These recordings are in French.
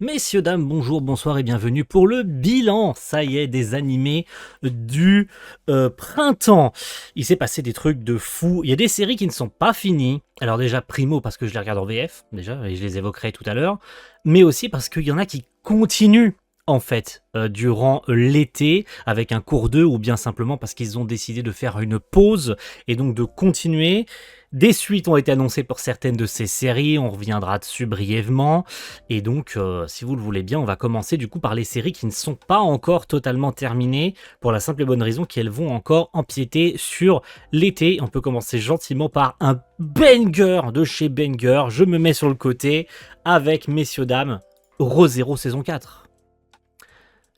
Messieurs, dames, bonjour, bonsoir et bienvenue pour le bilan, ça y est, des animés du printemps. Il s'est passé des trucs de fou, il y a des séries qui ne sont pas finies. Alors déjà, primo parce que je les regarde en VF, déjà, et je les évoquerai tout à l'heure, mais aussi parce qu'il y en a qui continuent en fait, durant l'été, avec un cours d'eux, ou bien simplement parce qu'ils ont décidé de faire une pause, et donc de continuer. Des suites ont été annoncées pour certaines de ces séries, on reviendra dessus brièvement, et donc, si vous le voulez bien, on va commencer du coup par les séries qui ne sont pas encore totalement terminées, pour la simple et bonne raison qu'elles vont encore empiéter sur l'été. On peut commencer gentiment par un banger de chez Banger, je me mets sur le côté, avec, messieurs, dames, Re:Zero saison 4.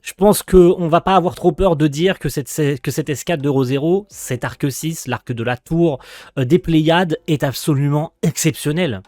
Je pense qu'on va pas avoir trop peur de dire que cette escade de Re:Zero, cet arc 6, l'arc de la tour des Pléiades, est absolument exceptionnel.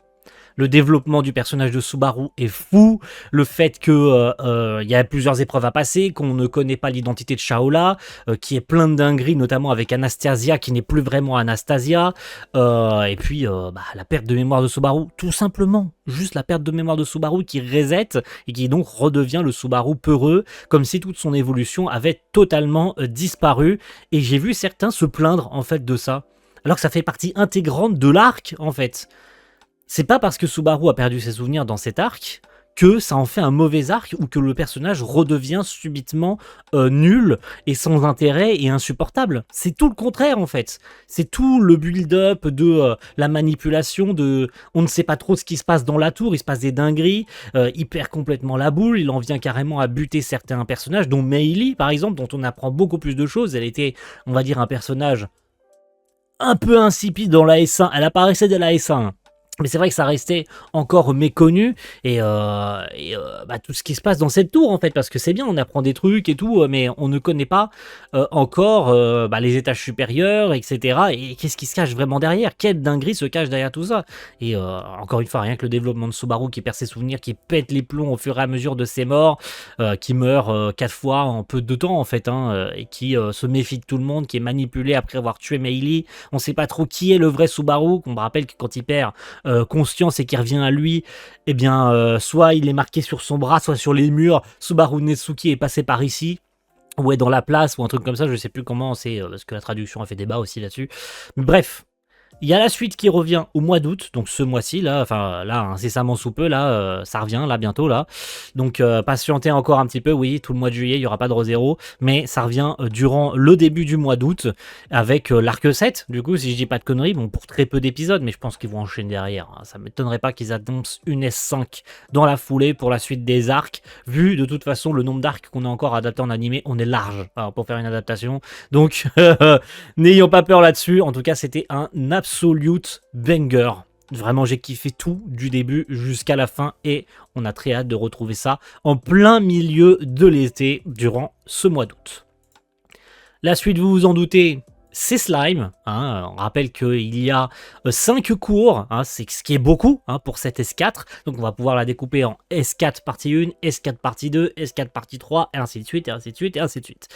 Le développement du personnage de Subaru est fou. Le fait que y a plusieurs épreuves à passer, qu'on ne connaît pas l'identité de Shaola, qui est plein de dingueries, notamment avec Anastasia qui n'est plus vraiment Anastasia. Et puis la perte de mémoire de Subaru, tout simplement. Juste la perte de mémoire de Subaru qui reset et qui donc redevient le Subaru peureux, comme si toute son évolution avait totalement disparu. Et j'ai vu certains se plaindre en fait de ça. Alors que ça fait partie intégrante de l'arc en fait. C'est pas parce que Subaru a perdu ses souvenirs dans cet arc que ça en fait un mauvais arc ou que le personnage redevient subitement nul et sans intérêt et insupportable. C'est tout le contraire en fait. C'est tout le build-up de la manipulation, de on ne sait pas trop ce qui se passe dans la tour, il se passe des dingueries, il perd complètement la boule, il en vient carrément à buter certains personnages, dont Meili par exemple, dont on apprend beaucoup plus de choses. Elle était, on va dire, un personnage un peu insipide dans la S1, elle apparaissait de la S1. Mais c'est vrai que ça restait encore méconnu et tout ce qui se passe dans cette tour en fait, parce que c'est bien, on apprend des trucs et tout, mais on ne connaît pas encore les étages supérieurs, etc. Et qu'est-ce qui se cache vraiment derrière? Quelle dinguerie se cache derrière tout ça? Et encore une fois, rien que le développement de Subaru qui perd ses souvenirs, qui pète les plombs au fur et à mesure de ses morts, qui meurt 4 fois en peu de temps en fait, et qui se méfie de tout le monde, qui est manipulé après avoir tué Meili. On sait pas trop qui est le vrai Subaru, qu'on me rappelle que quand il perd conscience et qui revient à lui, eh bien, soit il est marqué sur son bras, soit sur les murs. Subaru Netsuki est passé par ici, ou est dans la place, ou un truc comme ça, je sais plus comment c'est, parce que la traduction a fait débat aussi là-dessus. Bref. Il y a la suite qui revient au mois d'août, donc ce mois-ci, là, enfin là, incessamment sous peu, là, ça revient, là, bientôt, là. Donc patientez encore un petit peu, oui, tout le mois de juillet, il n'y aura pas de Re:Zero, mais ça revient durant le début du mois d'août, avec l'arc 7, du coup, si je dis pas de conneries, bon, pour très peu d'épisodes, mais je pense qu'ils vont enchaîner derrière. Hein. Ça m'étonnerait pas qu'ils annoncent une S5 dans la foulée pour la suite des arcs, vu de toute façon le nombre d'arcs qu'on a encore adapté en animé, on est large pour faire une adaptation, donc n'ayons pas peur là-dessus, en tout cas c'était un absolute banger. Vraiment, j'ai kiffé tout du début jusqu'à la fin et on a très hâte de retrouver ça en plein milieu de l'été durant ce mois d'août. La suite, vous vous en doutez, c'est Slime. On rappelle qu'il y a 5 cours, c'est ce qui est beaucoup pour cette S4. Donc on va pouvoir la découper en S4 partie 1, S4 partie 2, S4 partie 3, et ainsi de suite, et ainsi de suite, et ainsi de suite.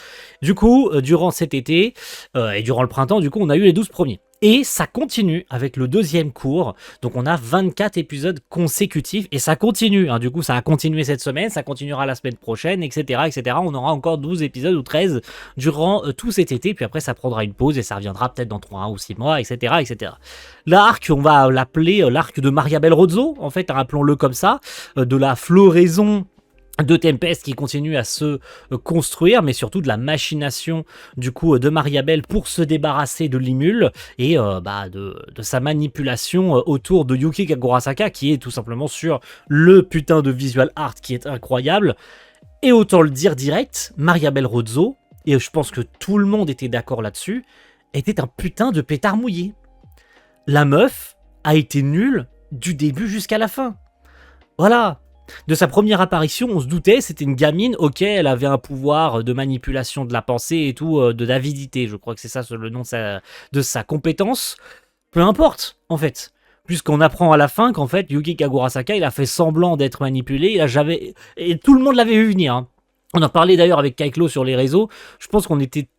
Du coup, durant cet été et durant le printemps, du coup, on a eu les 12 premiers. Et ça continue avec le deuxième cours. Donc on a 24 épisodes consécutifs et ça continue. Du coup, ça a continué cette semaine, ça continuera la semaine prochaine, etc., etc. On aura encore 12 épisodes ou 13 durant tout cet été. Puis après, ça prendra une pause et ça reviendra peut-être dans 3 ou 6 mois, etc., etc. L'arc, on va l'appeler l'arc de Mariabel Rozzo, en fait, rappelons-le comme ça, de la floraison de Tempest qui continue à se construire, mais surtout de la machination du coup de Mariabel pour se débarrasser de Limul et de sa manipulation autour de Yuki Kagurasaka qui est tout simplement sur le putain de visual art qui est incroyable. Et autant le dire direct, Mariabel Rozzo, et je pense que tout le monde était d'accord là-dessus, était un putain de pétard mouillé. La meuf a été nulle du début jusqu'à la fin. Voilà. De sa première apparition, on se doutait, c'était une gamine, ok, elle avait un pouvoir de manipulation de la pensée et tout, de l'avidité, je crois que c'est ça le nom de sa compétence. Peu importe, en fait. Puisqu'on apprend à la fin qu'en fait, Yuki Kagurasaka, il a fait semblant d'être manipulé, et tout le monde l'avait vu venir. On en parlait d'ailleurs avec Kaiklo sur les réseaux, je pense qu'on était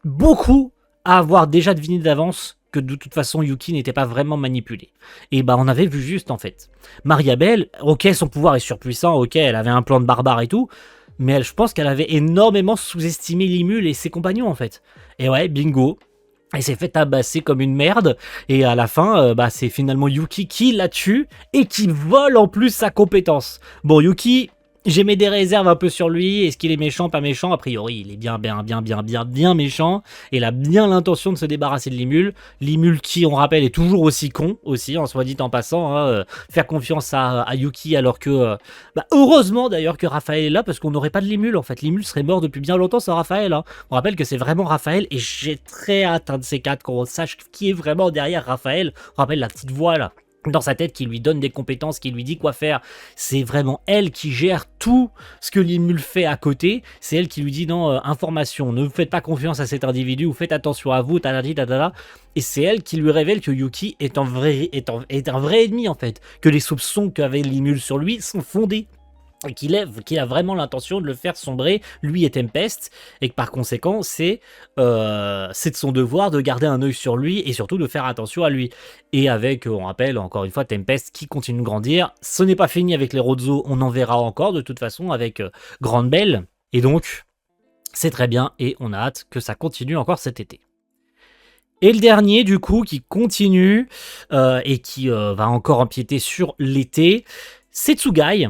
beaucoup à avoir déjà deviné d'avance que de toute façon Yuki n'était pas vraiment manipulée. Et bah on avait vu juste en fait. Mariabelle, ok son pouvoir est surpuissant, ok elle avait un plan de barbare et tout, mais je pense qu'elle avait énormément sous-estimé Limul et ses compagnons en fait. Et ouais, bingo, elle s'est fait tabasser comme une merde, et à la fin, bah, c'est finalement Yuki qui la tue, et qui vole en plus sa compétence. Bon, Yuki, j'ai mis des réserves un peu sur lui, est-ce qu'il est méchant, pas méchant? A priori, il est bien méchant, et il a bien l'intention de se débarrasser de Limul. Limul qui, on rappelle, est toujours aussi con, aussi, en soit dit en passant, hein, faire confiance à Yuki alors que... bah, heureusement d'ailleurs que Raphaël est là, parce qu'on n'aurait pas de Limul en fait. Limul serait mort depuis bien longtemps sans Raphaël, hein. On rappelle que c'est vraiment Raphaël, et j'ai très hâte, un de ces quatre, qu'on sache qui est vraiment derrière Raphaël. On rappelle la petite voix là dans sa tête qui lui donne des compétences, qui lui dit quoi faire. C'est vraiment elle qui gère tout ce que Limul fait à côté. C'est elle qui lui dit non, information, ne faites pas confiance à cet individu, ou faites attention à vous, tadadadada. Et c'est elle qui lui révèle que Yuki est un vrai ennemi en fait, que les soupçons qu'avait Limul sur lui sont fondés. Et qu'il a vraiment l'intention de le faire sombrer, lui et Tempest, et que par conséquent, c'est de son devoir de garder un œil sur lui, et surtout de faire attention à lui. Et avec, on rappelle, encore une fois, Tempest qui continue de grandir. Ce n'est pas fini avec les Rozo, on en verra encore, de toute façon, avec Grande Belle. Et donc, c'est très bien, et on a hâte que ça continue encore cet été. Et le dernier, du coup, qui continue, et qui va encore empiéter sur l'été, c'est Tsugai.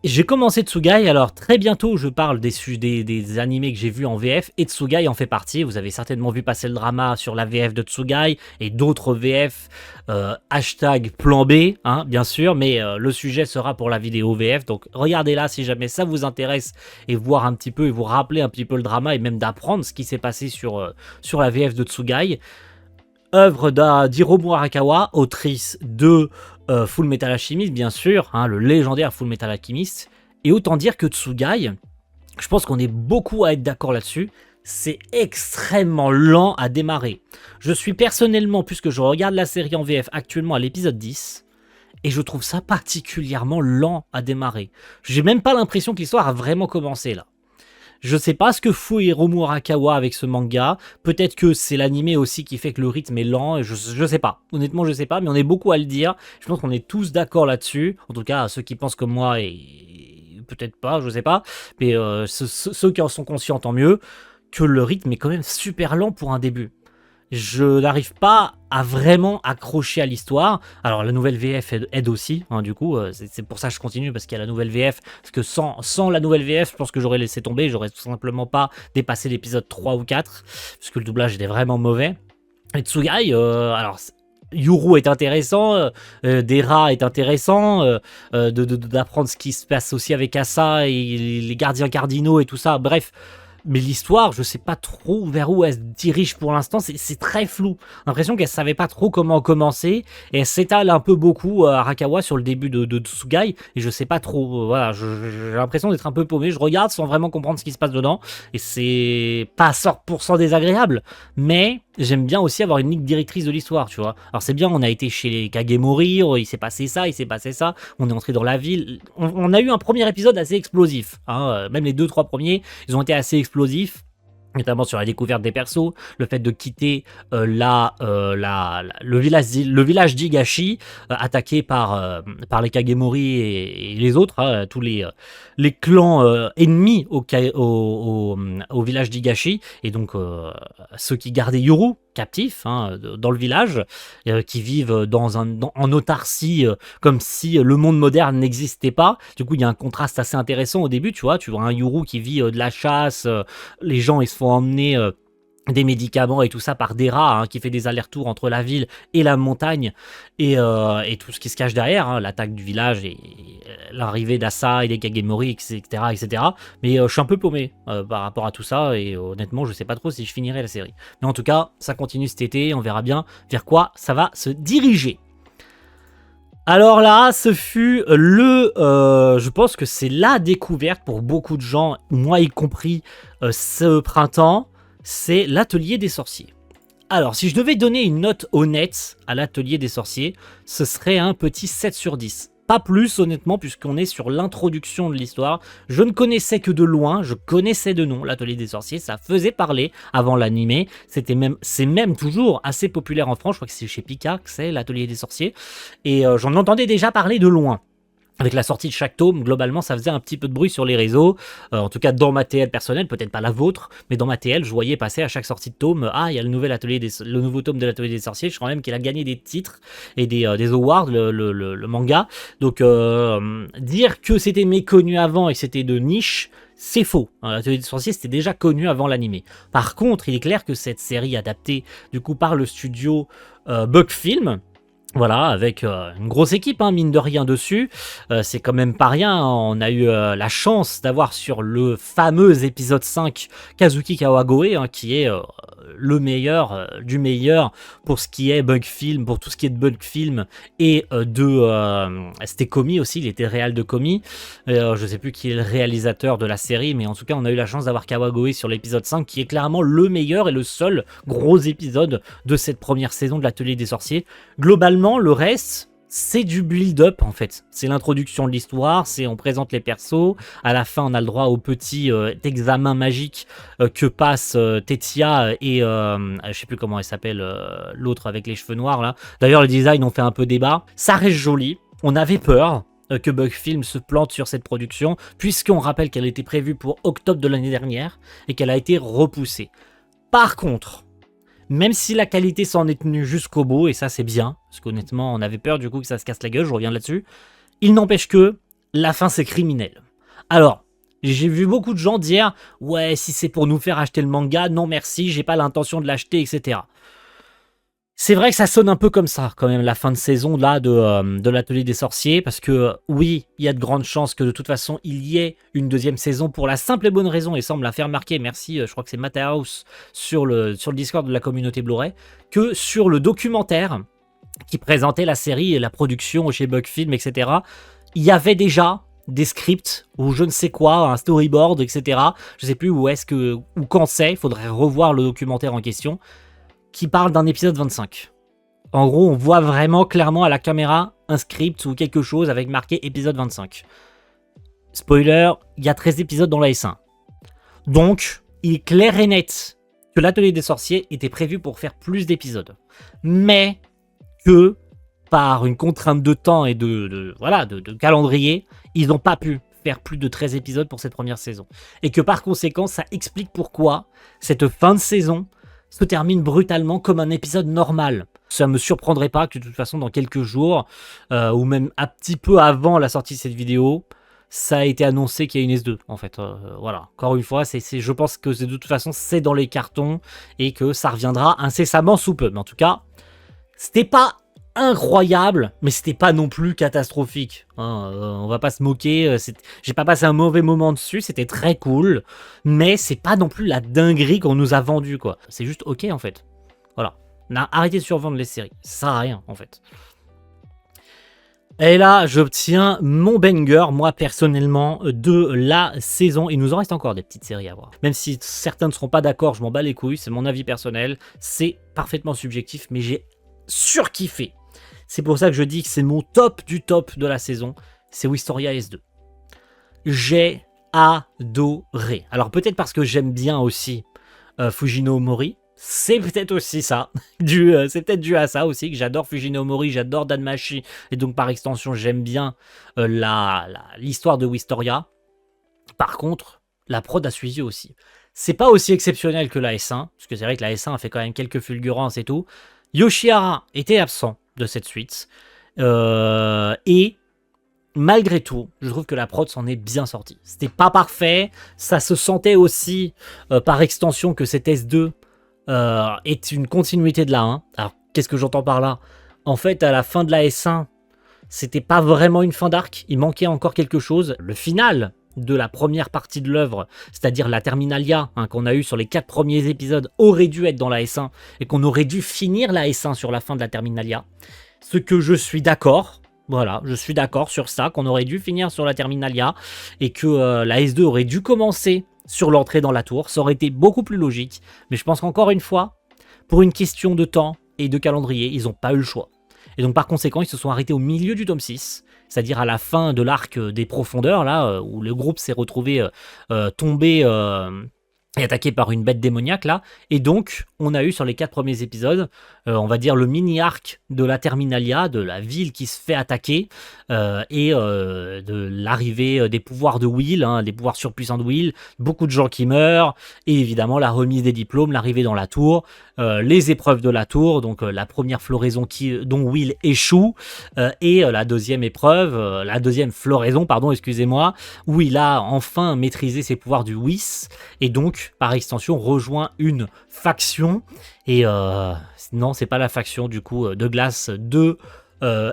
J'ai commencé Tsugai, alors très bientôt je parle des animés que j'ai vus en VF, et Tsugai en fait partie. Vous avez certainement vu passer le drama sur la VF de Tsugai, et d'autres VF, hashtag plan B, hein, bien sûr, mais le sujet sera pour la vidéo VF, donc regardez-la si jamais ça vous intéresse, et voir un petit peu, et vous rappeler un petit peu le drama, et même d'apprendre ce qui s'est passé sur la VF de Tsugai. Œuvre d'Hiromu Arakawa, autrice de Full Metal Alchemist, bien sûr, hein, le légendaire Full Metal Alchemist. Et autant dire que Tsugai, je pense qu'on est beaucoup à être d'accord là-dessus, c'est extrêmement lent à démarrer. Je suis personnellement, puisque je regarde la série en VF actuellement à l'épisode 10, et je trouve ça particulièrement lent à démarrer. J'ai même pas l'impression que l'histoire a vraiment commencé là. Je sais pas ce que fout Hiromu Arakawa avec ce manga. Peut-être que c'est l'animé aussi qui fait que le rythme est lent. Je sais pas. Honnêtement, je sais pas. Mais on est beaucoup à le dire. Je pense qu'on est tous d'accord là-dessus. En tout cas, ceux qui pensent comme moi et peut-être pas, je sais pas. Mais ceux qui en sont conscients, tant mieux. Que le rythme est quand même super lent pour un début. Je n'arrive pas à vraiment accrocher à l'histoire. Alors la nouvelle VF aide aussi, hein, du coup, c'est pour ça que je continue, parce qu'il y a la nouvelle VF, parce que sans la nouvelle VF, je pense que j'aurais laissé tomber, j'aurais tout simplement pas dépassé l'épisode 3 ou 4, parce que le doublage était vraiment mauvais. Et Tsugai, alors... Yuru est intéressant, Dera est intéressant, d'apprendre ce qui se passe aussi avec Asa et les gardiens cardinaux et tout ça, bref... Mais l'histoire, je sais pas trop vers où elle se dirige pour l'instant, c'est très flou. L'impression qu'elle savait pas trop comment commencer, et elle s'étale un peu beaucoup à Arakawa sur le début de Tsugai, et je sais pas trop, voilà, j'ai l'impression d'être un peu paumé, je regarde sans vraiment comprendre ce qui se passe dedans, et c'est pas 100% désagréable, mais j'aime bien aussi avoir une ligne directrice de l'histoire, tu vois. Alors c'est bien, on a été chez les Kagemori, il s'est passé ça, on est entré dans la ville, on a eu un premier épisode assez explosif, hein, même les 2-3 premiers, ils ont été assez explosifs, notamment sur la découverte des persos, le fait de quitter le village d'Higashi, attaqué par les Kagemori et les autres, hein, tous les clans ennemis au village d'Higashi, et donc ceux qui gardaient Yuru captifs, hein, dans le village, qui vivent en autarcie, comme si le monde moderne n'existait pas. Du coup, il y a un contraste assez intéressant au début, tu vois un Yuru qui vit de la chasse, les gens ils se font emmener des médicaments et tout ça par Dera, hein, qui fait des allers-retours entre la ville et la montagne, et tout ce qui se cache derrière, hein, l'attaque du village et l'arrivée d'Asa et des Kagemori, etc. Mais je suis un peu paumé par rapport à tout ça, et honnêtement je sais pas trop si je finirai la série. Mais en tout cas, ça continue cet été, on verra bien vers quoi ça va se diriger. Alors là, ce fut je pense que c'est la découverte pour beaucoup de gens, moi y compris, ce printemps, c'est l'Atelier des Sorciers. Alors, si je devais donner une note honnête à l'Atelier des Sorciers, ce serait un petit 7 sur 10. Pas plus honnêtement, puisqu'on est sur l'introduction de l'histoire. Je ne connaissais que de loin, je connaissais de nom l'Atelier des Sorciers, ça faisait parler avant l'animé, c'est même toujours assez populaire en France, je crois que c'est chez Pika que c'est l'Atelier des Sorciers, et j'en entendais déjà parler de loin. Avec la sortie de chaque tome, globalement, ça faisait un petit peu de bruit sur les réseaux. En tout cas, dans ma TL personnelle, peut-être pas la vôtre, mais dans ma TL, je voyais passer à chaque sortie de tome, il y a le nouveau tome de l'Atelier des Sorciers. Je crois même qu'il a gagné des titres et des awards, le manga. Donc, dire que c'était méconnu avant et que c'était de niche, c'est faux. L'Atelier des Sorciers, c'était déjà connu avant l'animé. Par contre, il est clair que cette série adaptée, du coup, par le studio Bugfilm, voilà, avec une grosse équipe, mine de rien dessus, c'est quand même pas rien. On a eu la chance d'avoir sur le fameux épisode 5 Kazuki Kawagoe, qui est le meilleur du meilleur pour ce qui est Bugfilm, pour tout ce qui est de Bugfilm et c'était Komi aussi, il était réal de Komi. Je sais plus qui est le réalisateur de la série, mais en tout cas on a eu la chance d'avoir Kawagoe sur l'épisode 5 qui est clairement le meilleur et le seul gros épisode de cette première saison de l'Atelier des Sorciers. Globalement, le reste, c'est du build-up en fait. C'est l'introduction de l'histoire, on présente les persos. À la fin, on a le droit au petit examen magique que passe Tetsuya et je sais plus comment elle s'appelle, l'autre avec les cheveux noirs là. D'ailleurs, le design ont fait un peu débat. Ça reste joli. On avait peur que Bugfilm se plante sur cette production, puisqu'on rappelle qu'elle était prévue pour octobre de l'année dernière et qu'elle a été repoussée. Par contre, même si la qualité s'en est tenue jusqu'au bout, et ça c'est bien, parce qu'honnêtement on avait peur du coup que ça se casse la gueule, je reviens là-dessus, il n'empêche que la fin c'est criminel. Alors, j'ai vu beaucoup de gens dire « Ouais, si c'est pour nous faire acheter le manga, non merci, j'ai pas l'intention de l'acheter, etc. » C'est vrai que ça sonne un peu comme ça, quand même, la fin de saison là de l'Atelier des Sorciers, parce que oui, il y a de grandes chances que de toute façon il y ait une deuxième saison pour la simple et bonne raison, et semble la faire remarquer, merci, je crois que c'est Matterhouse sur le Discord de la communauté Blu-ray, que sur le documentaire qui présentait la série et la production chez Bugfilm, etc., il y avait déjà des scripts ou je ne sais quoi, un storyboard, etc. Je sais plus où quand c'est, il faudrait revoir le documentaire en question, qui parle d'un épisode 25. En gros, on voit vraiment clairement à la caméra un script ou quelque chose avec marqué épisode 25. Spoiler, il y a 13 épisodes dans la S1. Donc, il est clair et net que l'Atelier des Sorciers était prévu pour faire plus d'épisodes. Mais que, par une contrainte de temps et de calendrier, ils n'ont pas pu faire plus de 13 épisodes pour cette première saison. Et que par conséquent, ça explique pourquoi cette fin de saison se termine brutalement comme un épisode normal. Ça me surprendrait pas que de toute façon dans quelques jours, ou même un petit peu avant la sortie de cette vidéo, ça a été annoncé qu'il y a une S2 en fait. Voilà, encore une fois, je pense que de toute façon c'est dans les cartons et que ça reviendra incessamment sous peu. Mais en tout cas, c'était pas incroyable, mais c'était pas non plus catastrophique. On va pas se moquer, j'ai pas passé un mauvais moment dessus, c'était très cool, mais c'est pas non plus la dinguerie qu'on nous a vendu quoi. C'est juste ok en fait. Voilà. On a arrêté de survendre les séries. Ça sert à rien en fait. Et là, j'obtiens mon banger, moi personnellement, de la saison. Il nous en reste encore des petites séries à voir. Même si certains ne seront pas d'accord, je m'en bats les couilles, c'est mon avis personnel. C'est parfaitement subjectif, mais j'ai surkiffé. C'est pour ça que je dis que c'est mon top du top de la saison. C'est Wistoria S2. J'ai adoré. Alors peut-être parce que j'aime bien aussi Fujino Mori. C'est peut-être aussi ça. C'est peut-être dû à ça aussi, que j'adore Fujino Mori, j'adore Danmachi. Et donc par extension, j'aime bien l'histoire de Wistoria. Par contre, la prod a suivi aussi. C'est pas aussi exceptionnel que la S1. Parce que c'est vrai que la S1 a fait quand même quelques fulgurances et tout. Yoshihara était absent de cette suite. Et malgré tout, je trouve que la prod s'en est bien sortie. C'était pas parfait. Ça se sentait aussi, par extension, que cette S2 est une continuité de la 1. Alors, qu'est-ce que j'entends par là? En fait, à la fin de la S1, c'était pas vraiment une fin d'arc. Il manquait encore quelque chose. Le final de la première partie de l'œuvre, c'est-à-dire la Terminalia qu'on a eu sur les 4 premiers épisodes, aurait dû être dans la S1 et qu'on aurait dû finir la S1 sur la fin de la Terminalia. Ce que je suis d'accord, voilà, je suis d'accord sur ça, qu'on aurait dû finir sur la Terminalia et que la S2 aurait dû commencer sur l'entrée dans la tour. Ça aurait été beaucoup plus logique, mais je pense qu'encore une fois, pour une question de temps et de calendrier, ils n'ont pas eu le choix. Et donc par conséquent, ils se sont arrêtés au milieu du tome 6, c'est-à-dire à la fin de l'arc des profondeurs, là, où le groupe s'est retrouvé tombé et attaqué par une bête démoniaque, là. Et donc, on a eu sur les 4 premiers épisodes, on va dire le mini-arc de la Terminalia, de la ville qui se fait attaquer, et de l'arrivée des pouvoirs de Will, hein, des pouvoirs surpuissants de Will, beaucoup de gens qui meurent, et évidemment la remise des diplômes, l'arrivée dans la tour, les épreuves de la tour, donc la première floraison dont Will échoue, et la deuxième épreuve, la deuxième floraison, pardon, excusez-moi, où il a enfin maîtrisé ses pouvoirs du Whis, et donc, par extension, rejoint une faction, et non, c'est pas la faction, du coup, de glace de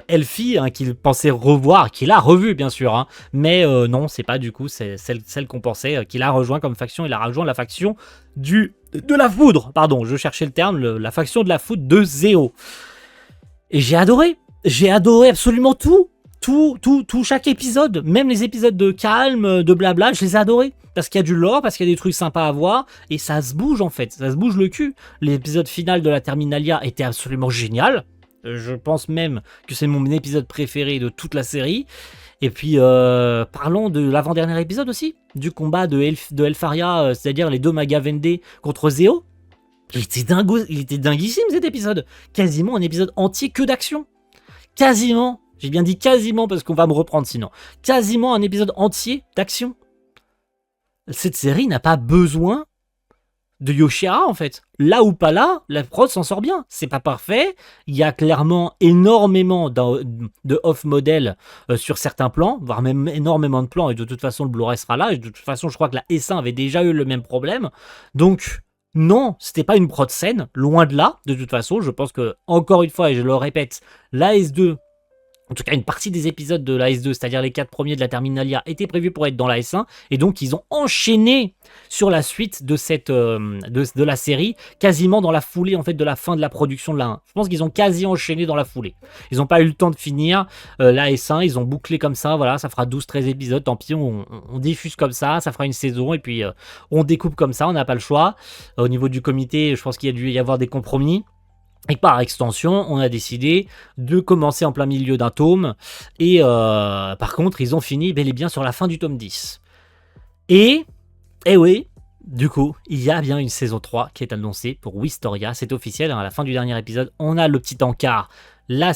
Elfie, hein, qu'il pensait revoir, qu'il a revu, bien sûr, hein, mais non, c'est pas, du coup, c'est celle qu'on pensait, qu'il a rejoint comme faction, il a rejoint la faction de la foudre, pardon, je cherchais le terme, la faction de la foudre de Zéo. Et j'ai adoré absolument tout, chaque épisode, même les épisodes de calme, de blabla, je les ai adorés. Parce qu'il y a du lore, parce qu'il y a des trucs sympas à voir, et ça se bouge en fait, ça se bouge le cul. L'épisode final de la Terminalia était absolument génial. Je pense même que c'est mon épisode préféré de toute la série. Et puis, parlons de l'avant-dernier épisode aussi, du combat de Elfaria, c'est-à-dire les deux Magavendé contre Zéo. Il était dinguissime cet épisode. Quasiment un épisode entier que d'action. Quasiment, j'ai bien dit quasiment parce qu'on va me reprendre sinon. Quasiment un épisode entier d'action. Cette série n'a pas besoin de Yoshihara en fait. Là ou pas là, la prod s'en sort bien. C'est pas parfait. Il y a clairement énormément de off-model sur certains plans, voire même énormément de plans. Et de toute façon, le Blu-ray sera là. Et de toute façon, je crois que la S1 avait déjà eu le même problème. Donc, non, c'était pas une prod saine. Loin de là. De toute façon, je pense que, encore une fois, et je le répète, la S2... En tout cas, une partie des épisodes de la S2, c'est-à-dire les 4 premiers de la Terminalia, étaient prévus pour être dans la S1, et donc ils ont enchaîné sur la suite de de la série, quasiment dans la foulée en fait de la fin de la production de la 1. Je pense qu'ils ont quasi enchaîné dans la foulée. Ils n'ont pas eu le temps de finir la S1, ils ont bouclé comme ça, voilà, ça fera 12-13 épisodes, tant pis, on diffuse comme ça fera une saison, et puis on découpe comme ça, on n'a pas le choix. Au niveau du comité, je pense qu'il y a dû y avoir des compromis. Et par extension, on a décidé de commencer en plein milieu d'un tome. Et par contre, ils ont fini bel et bien sur la fin du tome 10. Et oui, du coup, il y a bien une saison 3 qui est annoncée pour Wistoria. C'est officiel, hein, à la fin du dernier épisode, on a le petit encart. La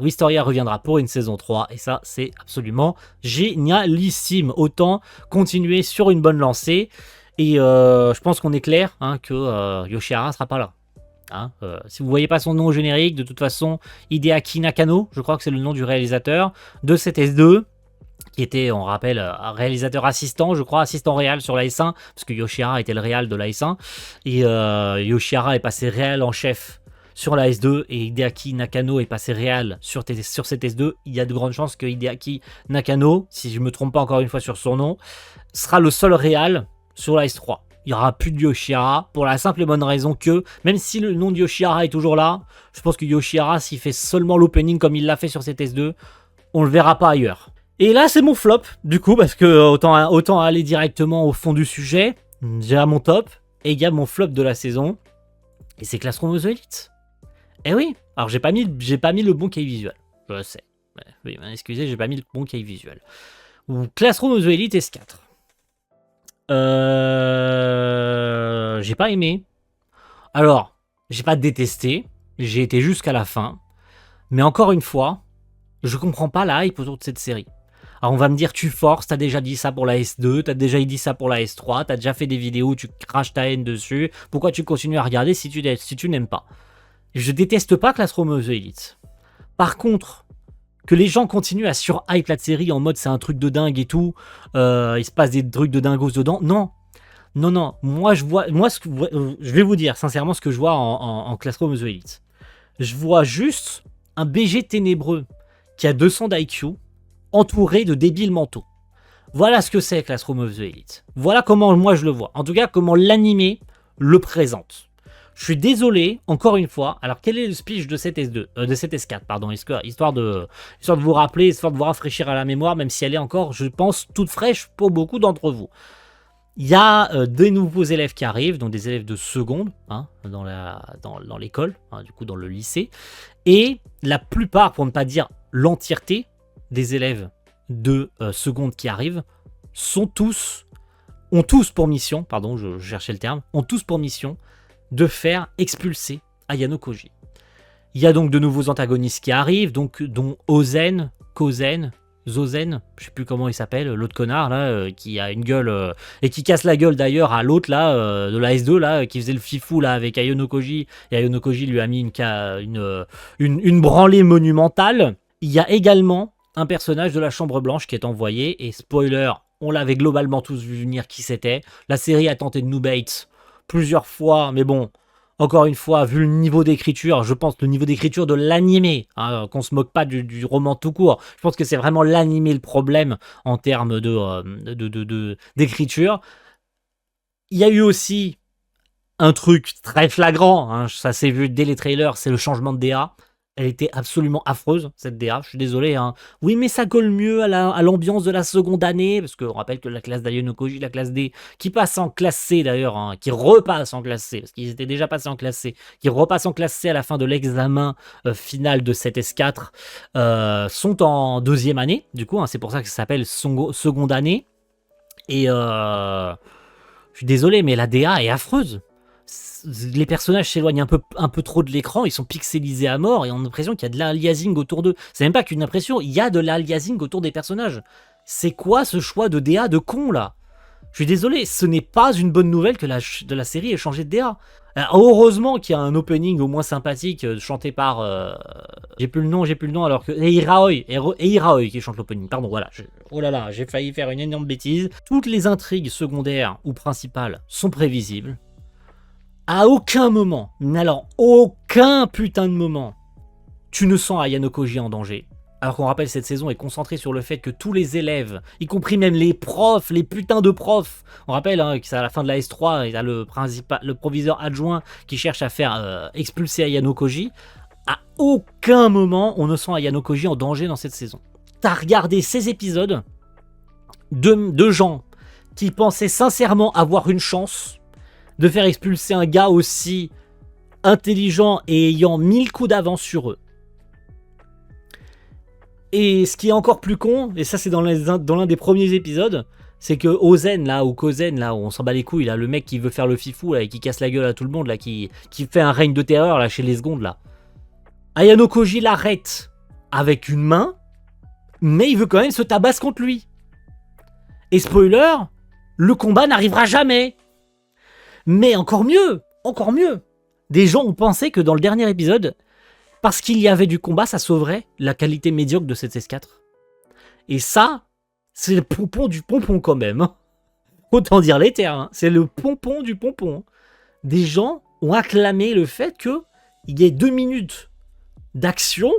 Wistoria reviendra pour une saison 3. Et ça, c'est absolument génialissime. Autant continuer sur une bonne lancée. Et je pense qu'on est clair, hein, que Yoshihara sera pas là. Hein, si vous voyez pas son nom au générique, de toute façon, Hideaki Nakano, je crois que c'est le nom du réalisateur de cette S2, qui était, on rappelle, un réalisateur assistant, je crois, assistant réal sur la S1, parce que Yoshihara était le réal de la S1, et Yoshihara est passé réal en chef sur la S2, et Hideaki Nakano est passé réal sur cette S2. Il y a de grandes chances que Hideaki Nakano, si je me trompe pas encore une fois sur son nom, sera le seul réal sur la S3. Il n'y aura plus de Yoshihara, pour la simple et bonne raison que, même si le nom de Yoshihara est toujours là, je pense que Yoshihara, s'il fait seulement l'opening comme il l'a fait sur cette S2, on le verra pas ailleurs. Et là, c'est mon flop, du coup, parce que autant aller directement au fond du sujet. J'ai mon top, et il y a mon flop de la saison, et c'est Classroom of the Elite. Eh oui, alors j'ai pas mis le bon cahier visuel, je le sais. Oui, excusez, j'ai pas mis le bon cahier visuel. Classroom of the Elite S4. J'ai pas aimé. Alors, j'ai pas détesté. J'ai été jusqu'à la fin. Mais encore une fois, je comprends pas la hype autour de cette série. Alors on va me dire, tu forces, t'as déjà dit ça pour la S2, t'as déjà dit ça pour la S3, t'as déjà fait des vidéos où tu craches ta haine dessus. Pourquoi tu continues à regarder si tu n'aimes pas? Je déteste pas Classroom of the Elite. Par contre, que les gens continuent à sur-hype la série en mode c'est un truc de dingue et tout, il se passe des trucs de dingos dedans, non. Moi, je vais vous dire sincèrement ce que je vois en Classroom of the Elite. Je vois juste un BG ténébreux qui a 200 d'IQ, entouré de débiles mentaux. Voilà ce que c'est Classroom of the Elite. Voilà comment moi je le vois. En tout cas, comment l'animé le présente. Je suis désolé, encore une fois. Alors, quel est le speech de cette S2, de cette S4, pardon, histoire de vous rappeler, histoire de vous rafraîchir à la mémoire, même si elle est encore, je pense, toute fraîche pour beaucoup d'entre vous. Il y a des nouveaux élèves qui arrivent, donc des élèves de seconde, hein, dans l'école, hein, du coup dans le lycée, et la plupart, pour ne pas dire l'entièreté, des élèves de seconde qui arrivent ont tous pour mission, pardon, je cherchais le terme, ont tous pour mission de faire expulser Ayano Koji. Il y a donc de nouveaux antagonistes qui arrivent, donc, dont Ozen, Kozen, Zozen, je sais plus comment il s'appelle, l'autre connard là, qui a une gueule et qui casse la gueule d'ailleurs à l'autre là de la S2 là, qui faisait le fifou là avec Ayano Koji, et Ayano Koji lui a mis une branlée monumentale. Il y a également un personnage de la Chambre Blanche qui est envoyé, et spoiler, on l'avait globalement tous vu venir qui c'était. La série a tenté de nous bait plusieurs fois, mais bon, encore une fois, vu le niveau d'écriture, je pense le niveau d'écriture de l'animé, hein, qu'on se moque pas du roman tout court, je pense que c'est vraiment l'animé le problème en termes d'écriture. Il y a eu aussi un truc très flagrant, hein, ça s'est vu dès les trailers, c'est le changement de DA. Elle était absolument affreuse, cette DA, je suis désolé. Hein. Oui, mais ça colle mieux à l'ambiance de la seconde année, parce qu'on rappelle que la classe d'Ayano Koji, la classe D, qui passe en classe C d'ailleurs, hein, qui repasse en classe C, parce qu'ils étaient déjà passés en classe C, qui repasse en classe C à la fin de l'examen final de cette S4, sont en deuxième année, du coup, hein, c'est pour ça que ça s'appelle seconde année. Et je suis désolé, mais la DA est affreuse. Les personnages s'éloignent un peu trop de l'écran, ils sont pixelisés à mort et on a l'impression qu'il y a de l'aliasing autour d'eux. C'est même pas qu'une impression, il y a de l'aliasing autour des personnages. C'est quoi ce choix de DA de con là? Je suis désolé, ce n'est pas une bonne nouvelle que la série ait changé de DA. Heureusement qu'il y a un opening au moins sympathique chanté par... j'ai plus le nom alors que... Eiraoi qui chante l'opening, pardon, voilà. Oh là là, j'ai failli faire une énorme bêtise. Toutes les intrigues secondaires ou principales sont prévisibles. À aucun moment, mais alors aucun putain de moment, tu ne sens Ayano Koji en danger. Alors qu'on rappelle, cette saison est concentrée sur le fait que tous les élèves, y compris même les profs, les putains de profs, on rappelle hein, que c'est à la fin de la S3, il y a le proviseur adjoint qui cherche à faire expulser Ayano Koji. À aucun moment, on ne sent Ayano Koji en danger dans cette saison. T'as regardé ces épisodes de gens qui pensaient sincèrement avoir une chance de faire expulser un gars aussi intelligent et ayant 1000 coups d'avance sur eux. Et ce qui est encore plus con, et ça c'est dans l'un des premiers épisodes, c'est que Ozen là, ou Kozen là, où on s'en bat les couilles, là, le mec qui veut faire le fifou là, et qui casse la gueule à tout le monde, là, qui fait un règne de terreur là, chez les secondes là. Ayano Koji l'arrête avec une main, mais il veut quand même se tabasser contre lui. Et spoiler, le combat n'arrivera jamais. Mais encore mieux, des gens ont pensé que dans le dernier épisode, parce qu'il y avait du combat, ça sauverait la qualité médiocre de cette S4. Et ça, c'est le pompon du pompon quand même. Hein. Autant dire les termes, hein. C'est le pompon du pompon. Des gens ont acclamé le fait qu'il y ait 2 minutes d'action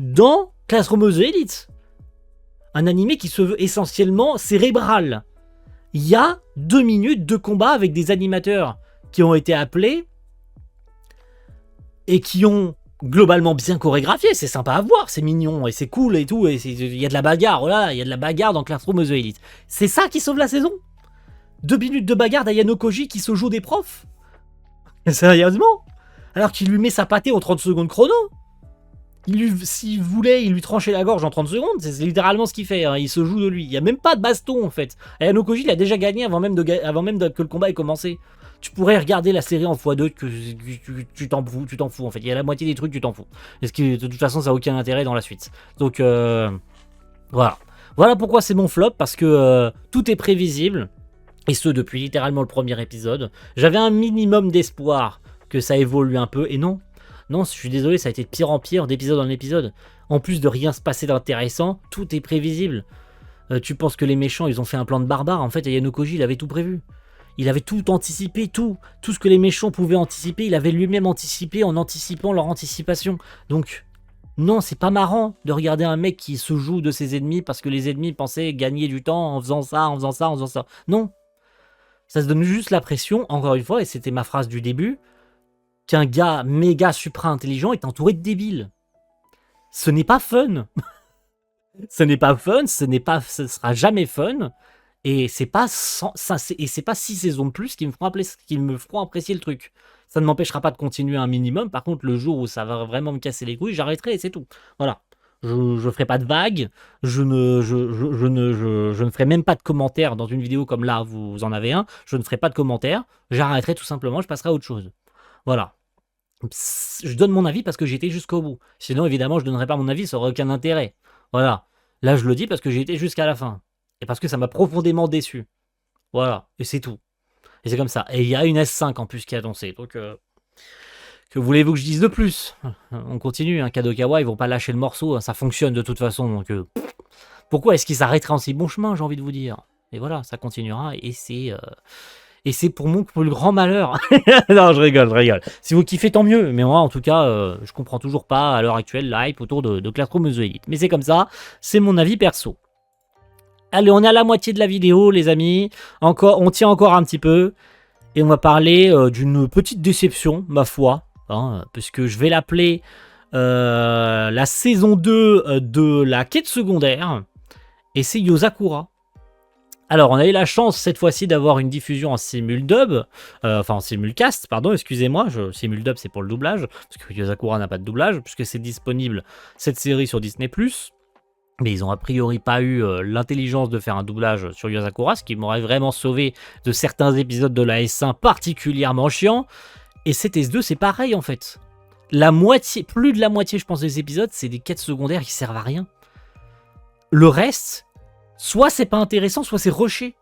dans Classroom of the Elite. Un animé qui se veut essentiellement cérébral. Il y a 2 minutes de combat avec des animateurs qui ont été appelés et qui ont globalement bien chorégraphié. C'est sympa à voir, c'est mignon et c'est cool et tout. Et il y a de la bagarre, oh là, il y a de la bagarre dans Classroom of the Elite. C'est ça qui sauve la saison. 2 minutes de bagarre d'Ayano Koji qui se joue des profs. Sérieusement. Alors qu'il lui met sa pâtée en 30 secondes chrono. S'il voulait, il lui tranchait la gorge en 30 secondes. C'est littéralement ce qu'il fait. Hein. Il se joue de lui. Il n'y a même pas de baston en fait. Ayano Koji, il a déjà gagné avant même que le combat ait commencé. Tu pourrais regarder la série en x2 que tu t'en fous en fait. Il y a la moitié des trucs, tu t'en fous. Parce que de toute façon, ça n'a aucun intérêt dans la suite. Donc voilà. Voilà pourquoi c'est mon flop. Parce que tout est prévisible. Et ce, depuis littéralement le premier épisode. J'avais un minimum d'espoir que ça évolue un peu. Et non. Non, je suis désolé, ça a été de pire en pire d'épisode en épisode. En plus de rien se passer d'intéressant, tout est prévisible. Tu penses que les méchants, ils ont fait un plan de barbare. En fait, Ayano Koji, il avait tout prévu. Il avait tout anticipé, tout ce que les méchants pouvaient anticiper, il avait lui-même anticipé en anticipant leur anticipation. Donc, non, c'est pas marrant de regarder un mec qui se joue de ses ennemis parce que les ennemis pensaient gagner du temps en faisant ça, en faisant ça, en faisant ça. Non. Ça se donne juste l'impression, encore une fois, et c'était ma phrase du début, qu'un gars méga supra intelligent est entouré de débiles. Ce n'est pas fun. Ce n'est pas fun, ce sera jamais fun. Et c'est pas 6 saisons de plus qui me feront apprécier le truc. Ça ne m'empêchera pas de continuer un minimum. Par contre, le jour où ça va vraiment me casser les couilles, j'arrêterai et c'est tout. Voilà. je ferai pas de vagues, je ne ferai même pas de commentaires dans une vidéo comme là, vous en avez un, je ne ferai pas de commentaires, j'arrêterai tout simplement, je passerai à autre chose. Voilà. Je donne mon avis parce que j'ai été jusqu'au bout. Sinon, évidemment, je donnerais pas mon avis, ça aurait aucun intérêt. Voilà. Là, je le dis parce que j'ai été jusqu'à la fin. Et parce que ça m'a profondément déçu. Voilà. Et c'est tout. Et c'est comme ça. Et il y a une S5 en plus qui est annoncée. Donc, que voulez-vous que je dise de plus? On continue, hein. Kadokawa, ils vont pas lâcher le morceau. Hein. Ça fonctionne de toute façon. Donc, pourquoi est-ce qu'ils s'arrêteraient en si bon chemin, j'ai envie de vous dire? Et voilà, ça continuera. Et c'est pour mon plus grand malheur. Non, je rigole. Si vous kiffez, tant mieux. Mais moi, en tout cas, je comprends toujours pas à l'heure actuelle l'hype autour de Classroom of the Elite. Mais c'est comme ça, c'est mon avis perso. Allez, on est à la moitié de la vidéo, les amis. On tient encore un petit peu. Et on va parler d'une petite déception, ma foi. Hein, puisque je vais l'appeler la saison 2 de la quête secondaire. Et c'est Yozakura. Alors, on a eu la chance cette fois-ci d'avoir une diffusion en simuldub, enfin en simulcast, pardon, excusez-moi, simuldub c'est pour le doublage, parce que Yozakura n'a pas de doublage, puisque c'est disponible cette série sur Disney+. Mais ils ont a priori pas eu l'intelligence de faire un doublage sur Yozakura, ce qui m'aurait vraiment sauvé de certains épisodes de la S1 particulièrement chiants. Et cet S2 c'est pareil en fait. La moitié, plus de la moitié je pense des épisodes, c'est des quêtes secondaires qui servent à rien. Le reste, soit c'est pas intéressant, soit c'est rushé.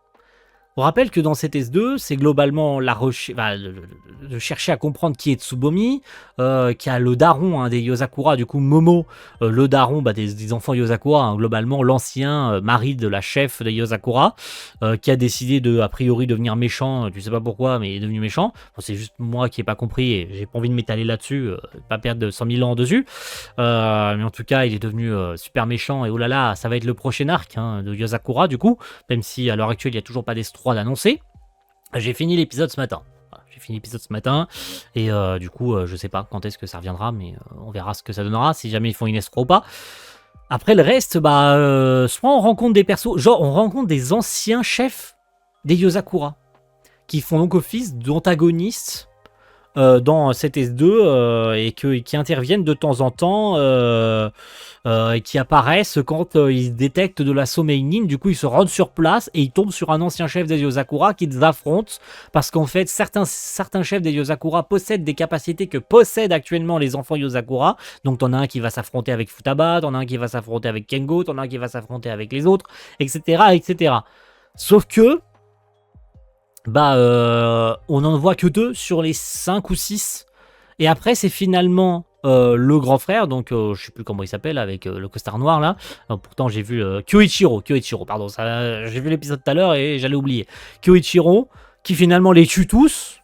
On rappelle que dans cet S2, c'est globalement de chercher à comprendre qui est Tsubomi, qui a le daron des Yozakura, du coup Momo, le daron des enfants Yozakura, hein, globalement l'ancien mari de la chef des Yozakura, qui a décidé de, a priori, devenir méchant, tu sais pas pourquoi, mais il est devenu méchant. Bon, c'est juste moi qui ai pas compris et j'ai pas envie de m'étaler là-dessus, pas perdre 100 000 ans dessus. Mais en tout cas, il est devenu super méchant et oh là là, ça va être le prochain arc de Yozakura, du coup, même si à l'heure actuelle, il n'y a toujours pas d'S3 d'annoncer. J'ai fini l'épisode ce matin. Et du coup, je sais pas quand est-ce que ça reviendra, mais on verra ce que ça donnera, si jamais ils font une S3 ou pas. Après le reste, soit on rencontre des persos, genre on rencontre des anciens chefs des Yozakura, qui font donc office d'antagonistes dans cet S2 et qui interviennent de temps en temps et qui apparaissent quand ils détectent de la Someinin. Du coup, ils se rendent sur place et ils tombent sur un ancien chef des Yozakura qui les affrontent parce qu'en fait, certains chefs des Yozakura possèdent des capacités que possèdent actuellement les enfants Yozakura. Donc, t'en as un qui va s'affronter avec Futaba, t'en as un qui va s'affronter avec Kengo, t'en as un qui va s'affronter avec les autres, etc. Sauf que on n'en voit que 2 sur les 5 ou 6. Et après, c'est finalement le grand frère, donc je sais plus comment il s'appelle, avec le costard noir là. Pourtant, j'ai vu Kyoichiro, pardon, j'ai vu l'épisode tout à l'heure et j'allais oublier. Kyoichiro, qui finalement les tue tous.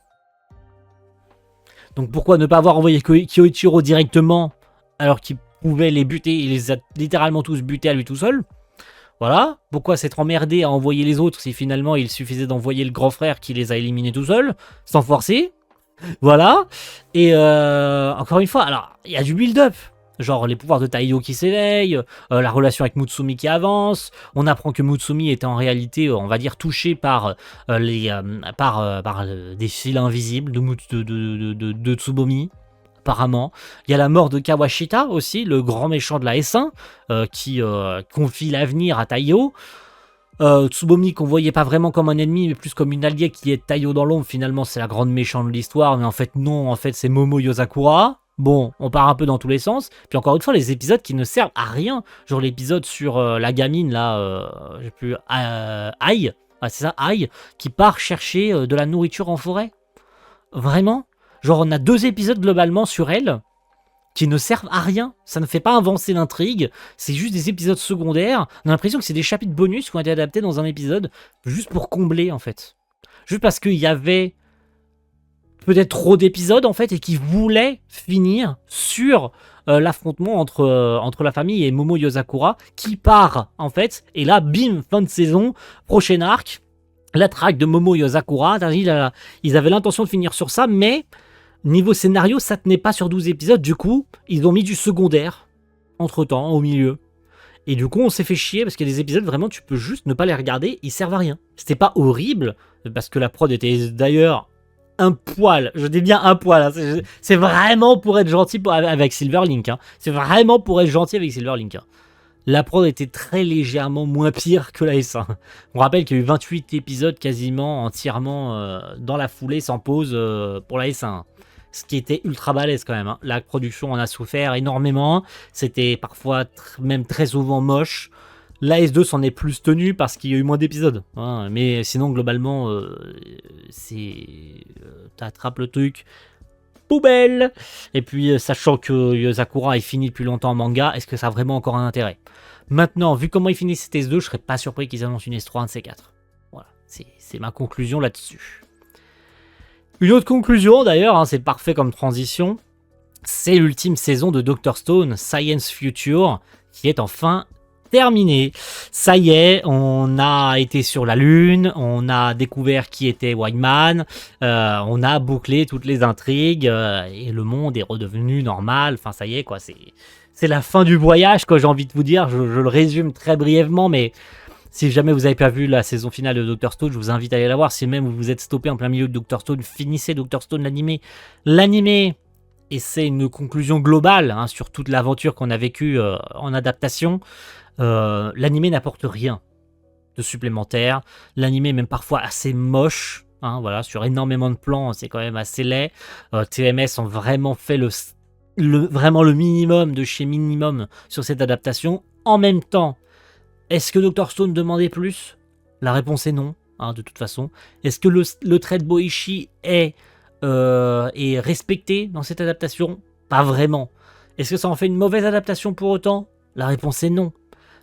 Donc pourquoi ne pas avoir envoyé Kyoichiro directement alors qu'il pouvait les buter? Il les a littéralement tous butés à lui tout seul. Voilà, pourquoi s'être emmerdé à envoyer les autres si finalement il suffisait d'envoyer le grand frère qui les a éliminés tout seul, sans forcer. Voilà, et encore une fois, alors il y a du build-up, genre les pouvoirs de Taiyo qui s'éveillent, la relation avec Mutsumi qui avance, on apprend que Mutsumi était en réalité, on va dire, touché par des fils invisibles de Tsubomi. Apparemment, il y a la mort de Kawashita aussi, le grand méchant de la S1, qui confie l'avenir à Taiyo. Tsubomi qu'on voyait pas vraiment comme un ennemi, mais plus comme une alliée qui est Taiyo dans l'ombre. Finalement, c'est la grande méchante de l'histoire, mais en fait non, en fait c'est Momo Yozakura. Bon, on part un peu dans tous les sens. Puis encore une fois, les épisodes qui ne servent à rien, genre l'épisode sur la gamine là, j'ai plus Ai, c'est ça, Ai, qui part chercher de la nourriture en forêt. Vraiment? Genre on a 2 épisodes globalement sur elle qui ne servent à rien, ça ne fait pas avancer l'intrigue, c'est juste des épisodes secondaires, on a l'impression que c'est des chapitres bonus qui ont été adaptés dans un épisode, juste pour combler en fait. Juste parce qu'il y avait peut-être trop d'épisodes en fait et qui voulaient finir sur l'affrontement entre la famille et Momo Yozakura qui part en fait, et là bim, fin de saison, prochain arc, la traque de Momo Yozakura, ils avaient l'intention de finir sur ça, mais niveau scénario, ça tenait pas sur 12 épisodes, du coup, ils ont mis du secondaire, entre-temps, au milieu. Et du coup, on s'est fait chier, parce qu'il y a des épisodes, vraiment, tu peux juste ne pas les regarder, ils servent à rien. C'était pas horrible, parce que la prod était d'ailleurs un poil, je dis bien un poil, hein. C'est vraiment pour être gentil avec Silverlink, hein. C'est vraiment pour être gentil avec Silverlink, hein. La prod était très légèrement moins pire que la S1. On rappelle qu'il y a eu 28 épisodes quasiment entièrement dans la foulée sans pause pour la S1. Ce qui était ultra balèze quand même, hein. La production en a souffert énormément. C'était parfois même très souvent moche. La S2 s'en est plus tenue parce qu'il y a eu moins d'épisodes, hein. Mais sinon, globalement, t'attrapes le truc, poubelle. Et puis, sachant que Sakura est fini depuis longtemps en manga, est-ce que ça a vraiment encore un intérêt? Maintenant, vu comment ils finissent cette S2, je serais pas surpris qu'ils annoncent une S3, un de ces quatre. Voilà, c'est ma conclusion là-dessus. Une autre conclusion, d'ailleurs, hein, c'est parfait comme transition, c'est l'ultime saison de Dr. Stone, Science Future, qui est enfin terminé. Ça y est, on a été sur la Lune, on a découvert qui était Whiteman, on a bouclé toutes les intrigues, et le monde est redevenu normal. Enfin, ça y est, quoi, c'est la fin du voyage, quoi, j'ai envie de vous dire. Je le résume très brièvement, mais si jamais vous n'avez pas vu la saison finale de Dr. Stone, je vous invite à aller la voir. Si même vous vous êtes stoppé en plein milieu de Dr. Stone, finissez Dr. Stone, l'animé. L'animé, et c'est une conclusion globale, hein, sur toute l'aventure qu'on a vécue en adaptation. L'animé n'apporte rien de supplémentaire. L'animé est même parfois assez moche, hein, voilà, sur énormément de plans, c'est quand même assez laid. TMS ont vraiment fait vraiment le minimum de chez minimum sur cette adaptation. En même temps, est-ce que Dr. Stone demandait plus? La réponse est non, hein, de toute façon. Est-ce que le trait de Boichi est respecté dans cette adaptation? Pas vraiment. Est-ce que ça en fait une mauvaise adaptation pour autant? La réponse est non.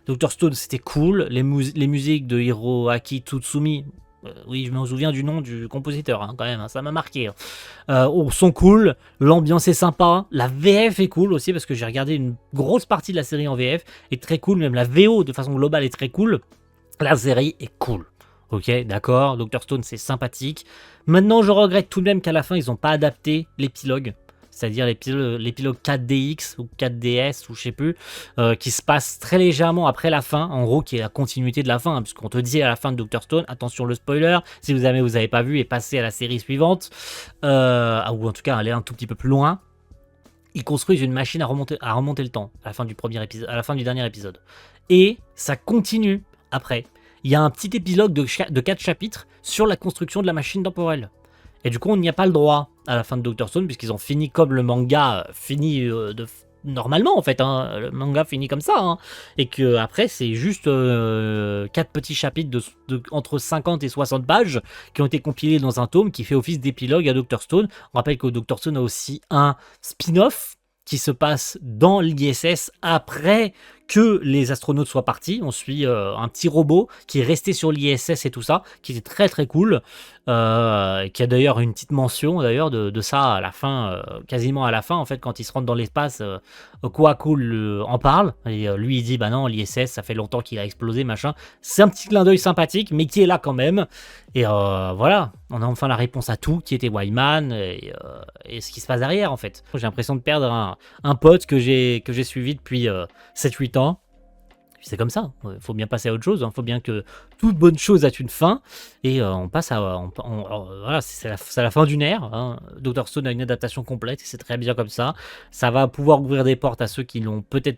Dr. Stone, c'était cool. Les musiques de Hiroaki Tsutsumi, oui, je me souviens du nom du compositeur, hein, quand même, hein, ça m'a marqué. Sont cool. L'ambiance est sympa. La VF est cool aussi, parce que j'ai regardé une grosse partie de la série en VF. Est très cool. Même la VO, de façon globale, est très cool. La série est cool. Ok, d'accord. Dr. Stone, c'est sympathique. Maintenant, je regrette tout de même qu'à la fin, ils n'ont pas adapté l'épilogue. C'est-à-dire l'épilogue 4DX ou 4DS ou je sais plus, qui se passe très légèrement après la fin, en gros qui est la continuité de la fin, hein, puisqu'on te dit à la fin de Dr. Stone, attention le spoiler, si vous avez pas vu et passez à la série suivante, ou en tout cas aller un tout petit peu plus loin, ils construisent une machine à remonter le temps à la fin du à la fin du dernier épisode. Et ça continue après. Il y a un petit épilogue de 4 chapitres sur la construction de la machine temporelle. Et du coup, on n'y a pas le droit à la fin de Dr. Stone, puisqu'ils ont fini comme le manga finit normalement, en fait. Hein. Le manga finit comme ça. Hein. Et que après, c'est juste 4 petits chapitres entre 50 et 60 pages qui ont été compilés dans un tome qui fait office d'épilogue à Dr. Stone. On rappelle que Dr. Stone a aussi un spin-off qui se passe dans l'ISS après que les astronautes soient partis. On suit un petit robot qui est resté sur l'ISS et tout ça, qui était très très cool, qui a d'ailleurs une petite mention d'ailleurs de ça à la fin, quasiment à la fin en fait, quand il se rentre dans l'espace, Kohaku en parle, et lui il dit bah non, l'ISS ça fait longtemps qu'il a explosé, machin. C'est un petit clin d'œil sympathique, mais qui est là quand même, et voilà, on a enfin la réponse à tout, qui était Wyman, et ce qui se passe derrière en fait. J'ai l'impression de perdre un pote que j'ai suivi depuis 7-8 ans. C'est comme ça, il faut bien passer à autre chose, il faut bien que toute bonne chose a une fin, et on passe à... voilà, c'est la fin d'une ère, hein. Dr. Stone a une adaptation complète, et c'est très bien comme ça. Ça va pouvoir ouvrir des portes à ceux qui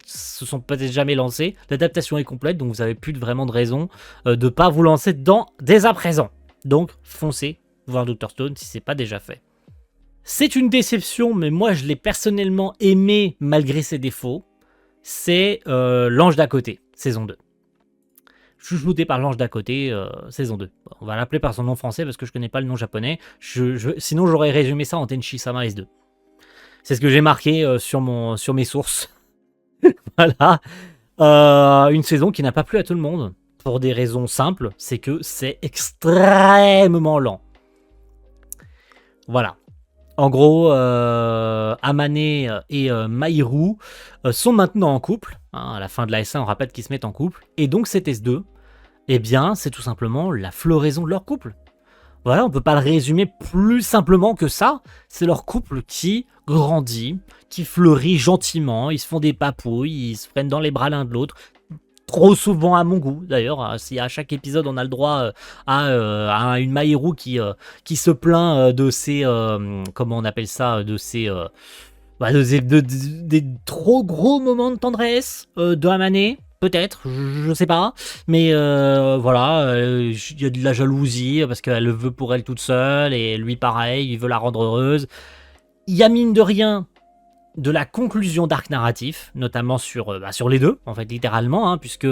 se sont peut-être jamais lancés. L'adaptation est complète, donc vous n'avez plus vraiment de raison de ne pas vous lancer dedans dès à présent. Donc foncez voir Dr. Stone si ce n'est pas déjà fait. C'est une déception, mais moi je l'ai personnellement aimé malgré ses défauts. C'est L'Ange d'à côté, saison 2. Chouchouté par L'Ange d'à côté, saison 2. On va l'appeler par son nom français parce que je connais pas le nom japonais. Sinon, j'aurais résumé ça en Tenshi-sama S2. C'est ce que j'ai marqué sur mes sources. Voilà. Une saison qui n'a pas plu à tout le monde. Pour des raisons simples, c'est que c'est extrêmement lent. Voilà. En gros, Amane et Mahiru sont maintenant en couple. Hein, à la fin de la S1, on rappelle qu'ils se mettent en couple. Et donc cette S2, eh bien, c'est tout simplement la floraison de leur couple. Voilà, on peut pas le résumer plus simplement que ça. C'est leur couple qui grandit, qui fleurit gentiment. Ils se font des papouilles, ils se prennent dans les bras l'un de l'autre. trop souvent à mon goût d'ailleurs. Si à chaque épisode on a le droit à une Maïru qui se plaint de ses comment on appelle ça, de ses des trop gros moments de tendresse de Amane, peut-être, je sais pas, mais voilà, il y a de la jalousie parce qu'elle le veut pour elle toute seule et lui pareil, il veut la rendre heureuse. Il y a mine de rien de la conclusion d'arc narratif, notamment sur les deux, en fait, littéralement, hein, puisque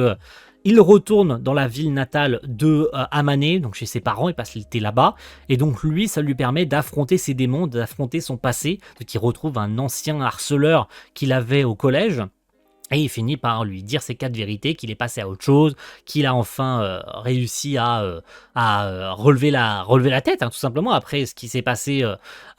il retourne dans la ville natale de Amane, donc chez ses parents, il passe l'été là-bas, et donc lui, ça lui permet d'affronter ses démons, d'affronter son passé, donc il retrouve un ancien harceleur qu'il avait au collège, et il finit par lui dire ses 4 vérités, qu'il est passé à autre chose, qu'il a enfin réussi à relever la tête, hein, tout simplement, après ce qui s'est passé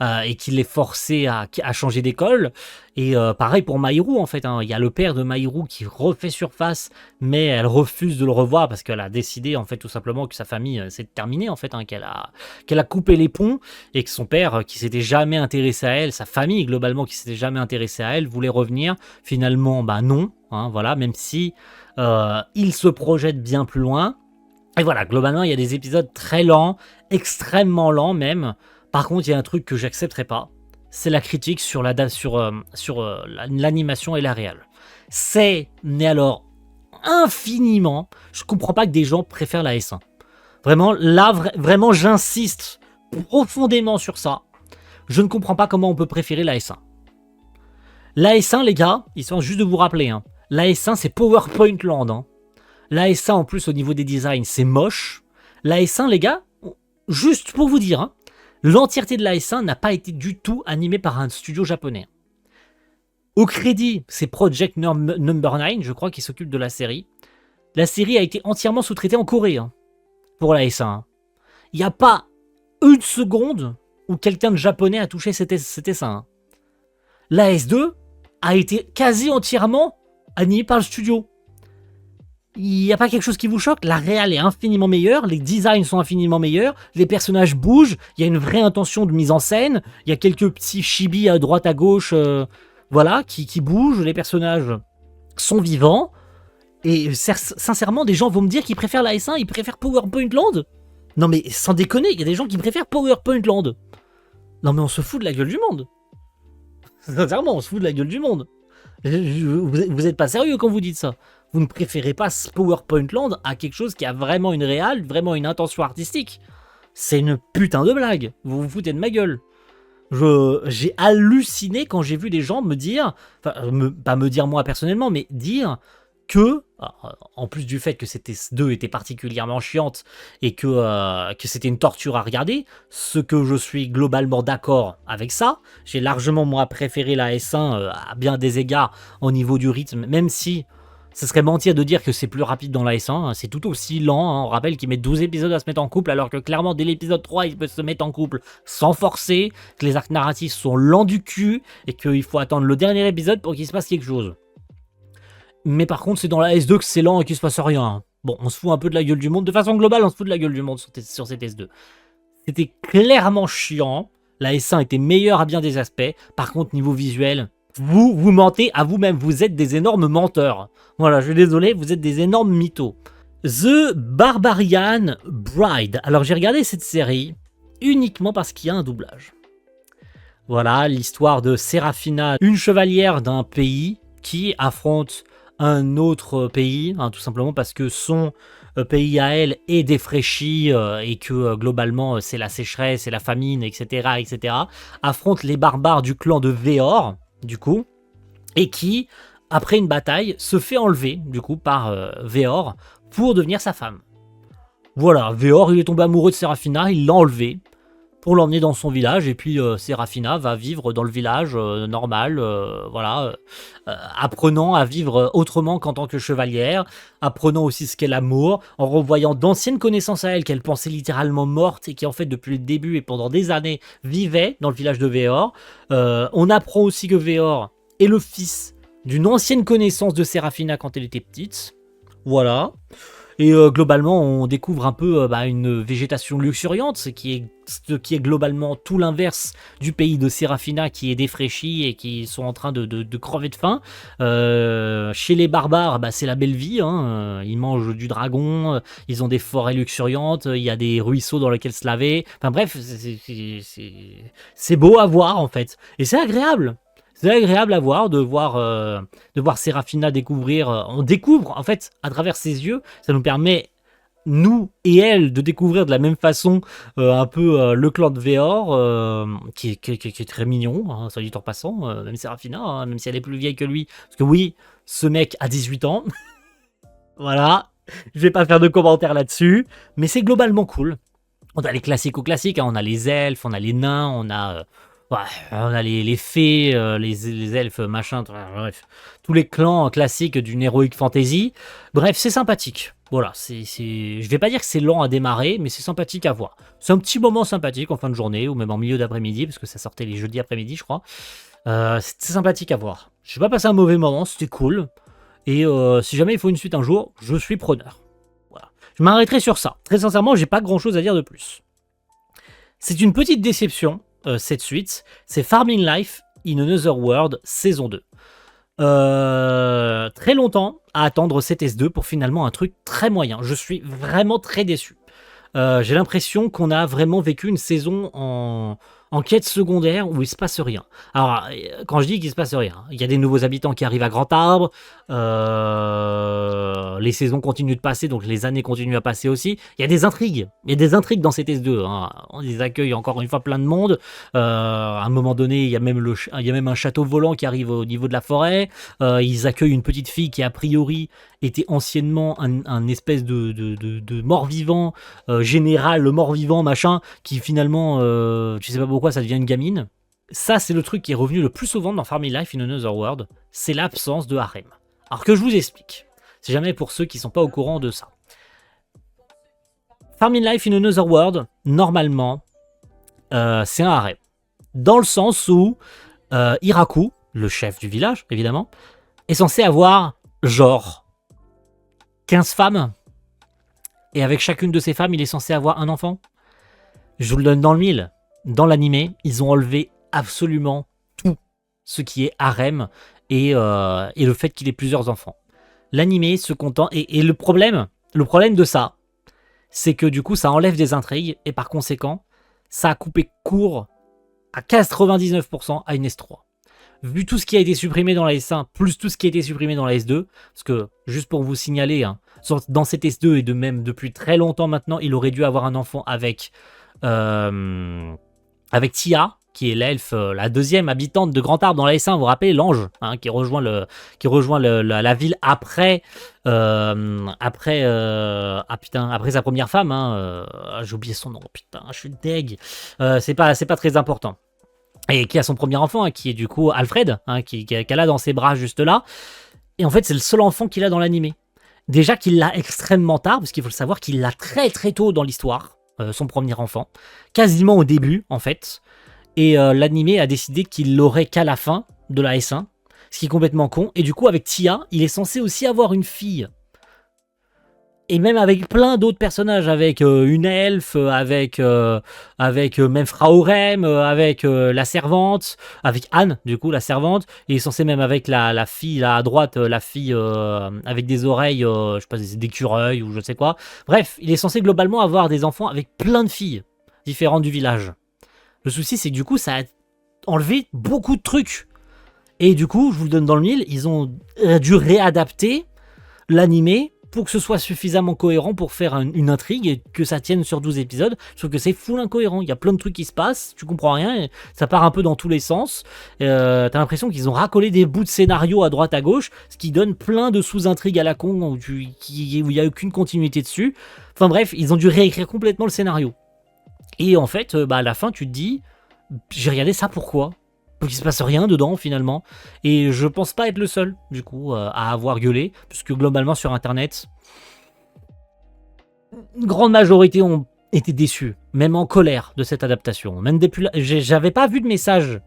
et qu'il est forcé à changer d'école. Et pareil pour Maïru, en fait, hein, il y a le père de Maïru qui refait surface, mais elle refuse de le revoir parce qu'elle a décidé, en fait, tout simplement que sa famille s'est terminée, en fait, hein, qu'elle a coupé les ponts, et que son père, qui s'était jamais intéressé à elle, sa famille, globalement, qui s'était jamais intéressée à elle, voulait revenir. Finalement, bah non, hein, voilà, même si il se projette bien plus loin. Et voilà, globalement, il y a des épisodes très lents, extrêmement lents même. Par contre, il y a un truc que j'accepterai pas, c'est la critique sur l'animation et la réal. Mais alors, infiniment, je comprends pas que des gens préfèrent la S1. Vraiment, là, vraiment, j'insiste profondément sur ça. Je ne comprends pas comment on peut préférer la S1. La S1, les gars, histoire juste de vous rappeler, hein, la S1, c'est PowerPoint Land. Hein. La S1, en plus, au niveau des designs, c'est moche. La S1, les gars, juste pour vous dire, hein, l'entièreté de la S1 n'a pas été du tout animée par un studio japonais. Au crédit, c'est Project Number 9, je crois, qui s'occupe de la série. La série a été entièrement sous-traitée en Corée, hein, pour la S1. Il n'y a pas une seconde où quelqu'un de japonais a touché cet S1. Hein. La S2 a été quasi entièrement animée par le studio. Il n'y a pas quelque chose qui vous choque? La réal est infiniment meilleure, les designs sont infiniment meilleurs, les personnages bougent, il y a une vraie intention de mise en scène, il y a quelques petits chibis à droite à gauche voilà, qui bougent, les personnages sont vivants, et sincèrement, des gens vont me dire qu'ils préfèrent la S1, ils préfèrent PowerPoint Land? Non mais sans déconner, il y a des gens qui préfèrent PowerPoint Land. Non mais on se fout de la gueule du monde. Sincèrement, on se fout de la gueule du monde. Vous êtes pas sérieux quand vous dites ça. Vous ne préférez pas PowerPoint Land à quelque chose qui a vraiment une réal, vraiment une intention artistique. C'est une putain de blague. Vous vous foutez de ma gueule. J'ai halluciné quand j'ai vu des gens me dire, enfin, pas me dire moi personnellement, mais dire que, en plus du fait que cette S2 était particulièrement chiante et que c'était une torture à regarder, ce que je suis globalement d'accord avec ça, j'ai largement moi préféré la S1 à bien des égards au niveau du rythme, même si ça serait mentir de dire que c'est plus rapide dans la S1, hein, c'est tout aussi lent, hein. On rappelle qu'il met 12 épisodes à se mettre en couple, alors que clairement dès l'épisode 3 il peut se mettre en couple sans forcer, que les arcs narratifs sont lents du cul, et qu'il faut attendre le dernier épisode pour qu'il se passe quelque chose. Mais par contre, c'est dans la S2 que c'est lent et qu'il se passe rien. Hein. Bon, on se fout un peu de la gueule du monde. De façon globale, on se fout de la gueule du monde sur cette S2. C'était clairement chiant. La S1 était meilleure à bien des aspects. Par contre, niveau visuel, vous mentez à vous-même. Vous êtes des énormes menteurs. Voilà, je suis désolé, vous êtes des énormes mythos. The Barbarian Bride. Alors, j'ai regardé cette série uniquement parce qu'il y a un doublage. Voilà, l'histoire de Serafina, une chevalière d'un pays qui affronte un autre pays, hein, tout simplement parce que son pays à elle est défraîchi et que globalement c'est la sécheresse et la famine, etc., etc., affronte les barbares du clan de Veor, du coup, et qui, après une bataille, se fait enlever, du coup, par Veor pour devenir sa femme. Voilà, Veor, il est tombé amoureux de Serafina, il l'a enlevé pour l'emmener dans son village, et puis Serafina va vivre dans le village normal, voilà, apprenant à vivre autrement qu'en tant que chevalière, apprenant aussi ce qu'est l'amour, en revoyant d'anciennes connaissances à elle qu'elle pensait littéralement mortes, et qui en fait depuis le début et pendant des années vivaient dans le village de Veor. On apprend aussi que Veor est le fils d'une ancienne connaissance de Serafina quand elle était petite, voilà. Et globalement, on découvre un peu une végétation luxuriante, ce qui est globalement tout l'inverse du pays de Serafina qui est défraîchi et qui sont en train de crever de faim. Chez les barbares, c'est la belle vie, hein. Ils mangent du dragon, ils ont des forêts luxuriantes, il y a des ruisseaux dans lesquels se laver. Enfin bref, c'est beau à voir en fait. Et c'est agréable. C'est agréable à voir, de voir Serafina découvrir. On découvre, en fait, à travers ses yeux, ça nous permet, nous et elle, de découvrir de la même façon un peu le clan de Véor, qui est très mignon, hein, soit dit en passant, même Serafina, hein, même si elle est plus vieille que lui. Parce que oui, ce mec a 18 ans. Voilà, je vais pas faire de commentaires là-dessus, mais c'est globalement cool. On a les classiques, hein, on a les elfes, on a les nains, ouais, on a les fées, les elfes, machin, bref. Tous les clans classiques d'une heroic fantasy. Bref, c'est sympathique. Voilà, je vais pas dire que c'est lent à démarrer, mais c'est sympathique à voir. C'est un petit moment sympathique en fin de journée, ou même en milieu d'après-midi, parce que ça sortait les jeudis après-midi, je crois. C'est sympathique à voir. Je vais pas passer un mauvais moment, c'était cool. Et si jamais il faut une suite un jour, je suis preneur. Voilà. Je m'arrêterai sur ça. Très sincèrement, j'ai pas grand-chose à dire de plus. C'est une petite déception, cette suite. C'est Farming Life in Another World, saison 2. Très longtemps à attendre CTS2 pour finalement un truc très moyen. Je suis vraiment très déçu. J'ai l'impression qu'on a vraiment vécu une saison en quête secondaire où il se passe rien. Alors, quand je dis qu'il se passe rien, il y a des nouveaux habitants qui arrivent à Grand Arbre, les saisons continuent de passer, donc les années continuent à passer aussi. Il y a des intrigues dans CTS2, hein. On les accueille encore une fois plein de monde. À un moment donné, il y a même un château volant qui arrive au niveau de la forêt. Ils accueillent une petite fille qui a priori était anciennement un espèce de mort-vivant, général, le mort-vivant, machin, qui finalement, je sais pas pourquoi, ça devient une gamine. Ça, c'est le truc qui est revenu le plus souvent dans Farming Life in Another World, c'est l'absence de harem. Alors que je vous explique, c'est jamais pour ceux qui sont pas au courant de ça. Farming Life in Another World, normalement, c'est un harem. Dans le sens où Hiraku, le chef du village, évidemment, est censé avoir, genre, 15 femmes, et avec chacune de ces femmes, il est censé avoir un enfant. Je vous le donne dans le mille. Dans l'animé, ils ont enlevé absolument tout ce qui est harem et le fait qu'il ait plusieurs enfants. L'animé se contente... Et le problème de ça, c'est que du coup, ça enlève des intrigues, et par conséquent, ça a coupé court à 99% à une S3. Vu tout ce qui a été supprimé dans la S1, plus tout ce qui a été supprimé dans la S2, parce que, juste pour vous signaler, hein, dans cette S2, et de même depuis très longtemps maintenant, il aurait dû avoir un enfant avec Tia, qui est l'elfe, la deuxième habitante de Grand Arbre dans la S1, vous vous rappelez, l'ange, hein, qui rejoint la ville après sa première femme, hein, j'ai oublié son nom, putain, je suis deg, c'est pas très important. Et qui a son premier enfant, hein, qui est du coup Alfred, hein, qu'elle a dans ses bras juste là. Et en fait, c'est le seul enfant qu'il a dans l'animé. Déjà qu'il l'a extrêmement tard, parce qu'il faut le savoir qu'il l'a très très tôt dans l'histoire, son premier enfant. Quasiment au début, en fait. Et l'animé a décidé qu'il l'aurait qu'à la fin de la S1, ce qui est complètement con. Et du coup, avec Tia, il est censé aussi avoir une fille. Et même avec plein d'autres personnages, avec une elfe, avec même Fraorem, avec la servante, avec Anne, du coup, la servante. Il est censé même avec la fille, là à droite, la fille avec des oreilles, je sais pas, des écureuils ou je sais quoi. Bref, il est censé globalement avoir des enfants avec plein de filles différentes du village. Le souci, c'est que du coup, ça a enlevé beaucoup de trucs. Et du coup, je vous le donne dans le mille, ils ont dû réadapter l'animé pour que ce soit suffisamment cohérent pour faire une intrigue et que ça tienne sur 12 épisodes, sauf que c'est full incohérent, il y a plein de trucs qui se passent, tu comprends rien, et ça part un peu dans tous les sens, t'as l'impression qu'ils ont racolé des bouts de scénario à droite à gauche, ce qui donne plein de sous-intrigues à la con, où il n'y a aucune continuité dessus, enfin bref, ils ont dû réécrire complètement le scénario. Et en fait, à la fin tu te dis, j'ai regardé ça pourquoi ? Donc il se passe rien dedans finalement, et je pense pas être le seul du coup à avoir gueulé, puisque globalement sur internet, une grande majorité ont été déçus, même en colère de cette adaptation. Même depuis, j'avais pas vu de message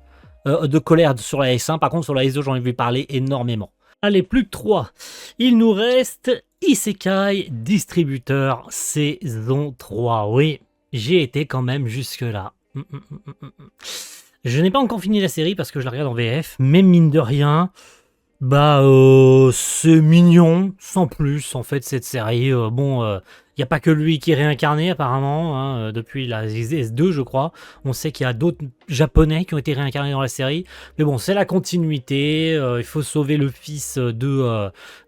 de colère sur la S1, par contre sur la S2 j'en ai vu parler énormément. Allez, plus que 3. Il nous reste Isekai Distributeur saison 3. Oui, j'ai été quand même jusque-là. Je n'ai pas encore fini la série parce que je la regarde en VF, mais mine de rien, c'est mignon, sans plus, en fait, cette série. Il n'y a pas que lui qui est réincarné, apparemment, hein, depuis la S2, je crois. On sait qu'il y a d'autres japonais qui ont été réincarnés dans la série. Mais bon, c'est la continuité. Il faut sauver le fils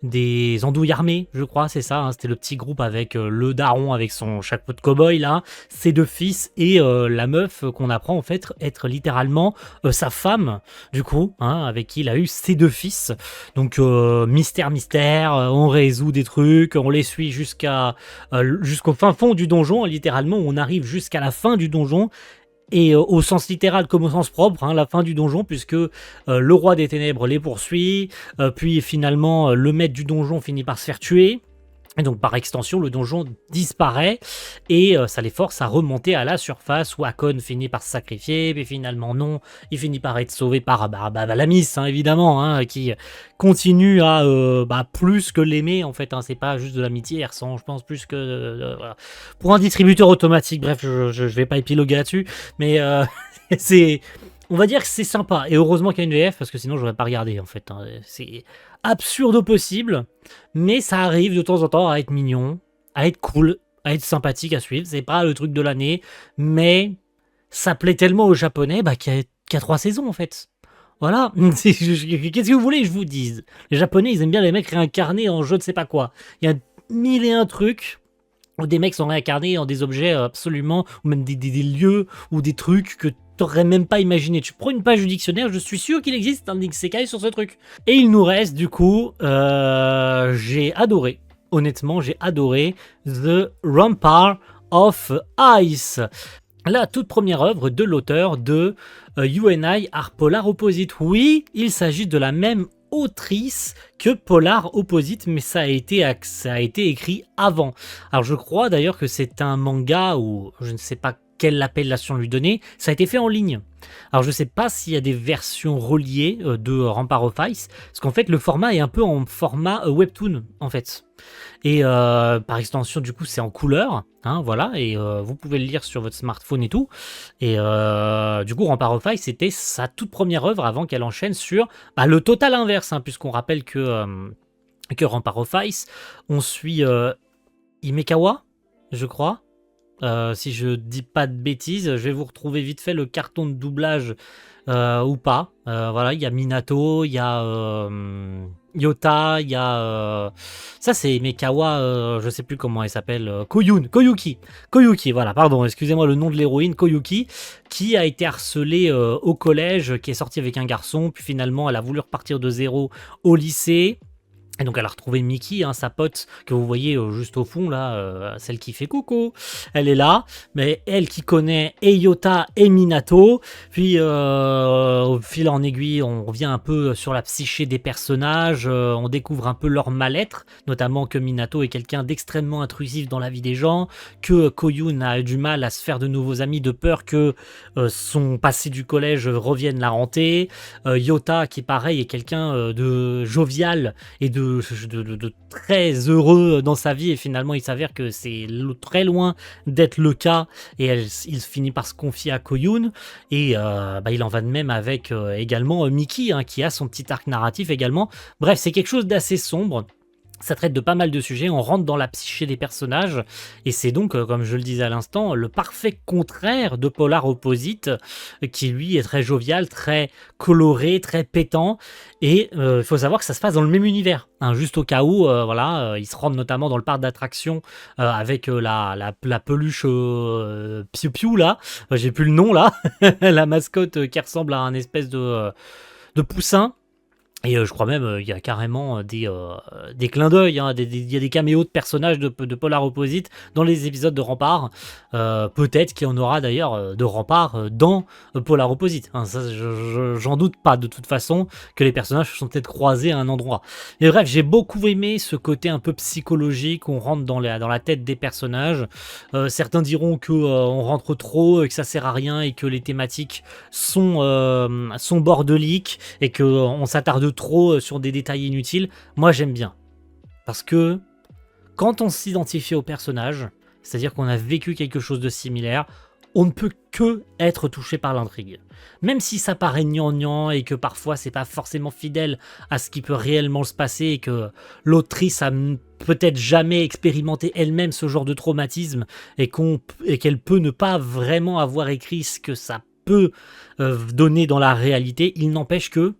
des andouilles armées, je crois, c'est ça. Hein, c'était le petit groupe avec le daron, avec son chapeau de cow-boy, là. Ses deux fils et la meuf qu'on apprend, en fait, être littéralement sa femme, du coup, hein, avec qui il a eu ses deux fils. Donc mystère, on résout des trucs, on les suit jusqu'au fin fond du donjon, littéralement, on arrive jusqu'à la fin du donjon, et au sens littéral comme au sens propre, hein, la fin du donjon, puisque le roi des ténèbres les poursuit, puis finalement le maître du donjon finit par se faire tuer. Et donc par extension, le donjon disparaît et ça les force à remonter à la surface où Hakon finit par se sacrifier, mais finalement non, il finit par être sauvé par Lamis, hein, évidemment, hein, qui continue à plus que l'aimer en fait, hein, c'est pas juste de l'amitié, il ressent je pense plus que... voilà. Pour un distributeur automatique, bref, je vais pas épiloguer là-dessus, mais c'est... On va dire que c'est sympa, et heureusement qu'il y a une VF, parce que sinon j'aurais pas regardé en fait, hein. C'est absurde au possible, mais ça arrive de temps en temps à être mignon, à être cool, à être sympathique à suivre. C'est pas le truc de l'année, mais ça plaît tellement aux Japonais qu'il y a 3 saisons en fait. Voilà, qu'est-ce que vous voulez que je vous dise? Les Japonais, ils aiment bien les mecs réincarnés en je ne sais pas quoi. Il y a 1001 trucs où des mecs sont réincarnés en des objets absolument, ou même des lieux, ou des trucs que t'aurais même pas imaginé. Tu prends une page du dictionnaire, je suis sûr qu'il existe un isekai sur ce truc. Et il nous reste du coup, j'ai adoré, honnêtement j'ai adoré The Rampart of Ice. La toute première œuvre de l'auteur de You and I Are Polar Opposite. Oui, il s'agit de la même autrice que Polar Opposite, mais ça a été écrit avant. Alors je crois d'ailleurs que c'est un manga, ou je ne sais pas quelle appellation lui donner, ça a été fait en ligne. Alors je ne sais pas s'il y a des versions reliées de Rampart of Ice, parce qu'en fait le format est un peu en format webtoon en fait. Et par extension du coup c'est en couleur, hein, voilà, et vous pouvez le lire sur votre smartphone et tout. Et du coup Rampart of Ice c'était sa toute première œuvre avant qu'elle enchaîne sur le total inverse, hein, puisqu'on rappelle que Rampart of Ice, on suit Himekawa, je crois. Si je dis pas de bêtises, je vais vous retrouver vite fait le carton de doublage ou pas. Voilà, il y a Minato, il y a Yota, il y a... ça c'est Mekawa, je sais plus comment elle s'appelle, Koyuki, voilà, pardon, excusez-moi le nom de l'héroïne, Koyuki, qui a été harcelée au collège, qui est sortie avec un garçon, puis finalement elle a voulu repartir de zéro au lycée. Et donc elle a retrouvé Miki, hein, sa pote que vous voyez juste au fond là, celle qui fait coucou, elle est là, mais elle qui connaît Yota et Minato. Puis au fil en aiguille, on revient un peu sur la psyché des personnages, on découvre un peu leur mal-être, notamment que Minato est quelqu'un d'extrêmement intrusif dans la vie des gens, que Koyun a du mal à se faire de nouveaux amis de peur que son passé du collège revienne la hanter, Yota qui pareil est quelqu'un de jovial et de très heureux dans sa vie, et finalement il s'avère que c'est très loin d'être le cas, et il finit par se confier à Koyun, et il en va de même avec également Miki, hein, qui a son petit arc narratif également. Bref, c'est quelque chose d'assez sombre. Ça traite de pas mal de sujets, on rentre dans la psyché des personnages, et c'est donc, comme je le disais à l'instant, le parfait contraire de Polar Opposite, qui lui est très jovial, très coloré, très pétant, et il faut savoir que ça se passe dans le même univers, hein, juste au cas où, voilà, ils se rendent notamment dans le parc d'attractions avec la peluche Piu Piu là, j'ai plus le nom là, la mascotte qui ressemble à un espèce de poussin. Et je crois même il y a carrément des clins d'œil, hein, il y a des caméos de personnages de Polar Opposite dans les épisodes de Rampart. Peut-être qu'il y en aura d'ailleurs de Rampart dans Polar Opposite. Hein, ça, j'en doute pas de toute façon que les personnages se sont peut-être croisés à un endroit. Et bref, j'ai beaucoup aimé ce côté un peu psychologique, on rentre dans la tête des personnages. Certains diront que on rentre trop, et que ça sert à rien, et que les thématiques sont bordeliques, et que on s'attarde trop sur des détails inutiles. Moi j'aime bien, parce que Quand on s'identifie au personnage, c'est-à-dire qu'on a vécu quelque chose de similaire, on ne peut que être touché par l'intrigue. Même si ça paraît gnangnan et que parfois c'est pas forcément fidèle à ce qui peut réellement se passer et que l'autrice a peut-être jamais expérimenté elle-même ce genre de traumatisme et qu'elle peut ne pas vraiment avoir écrit ce que ça peut donner dans la réalité, il n'empêche que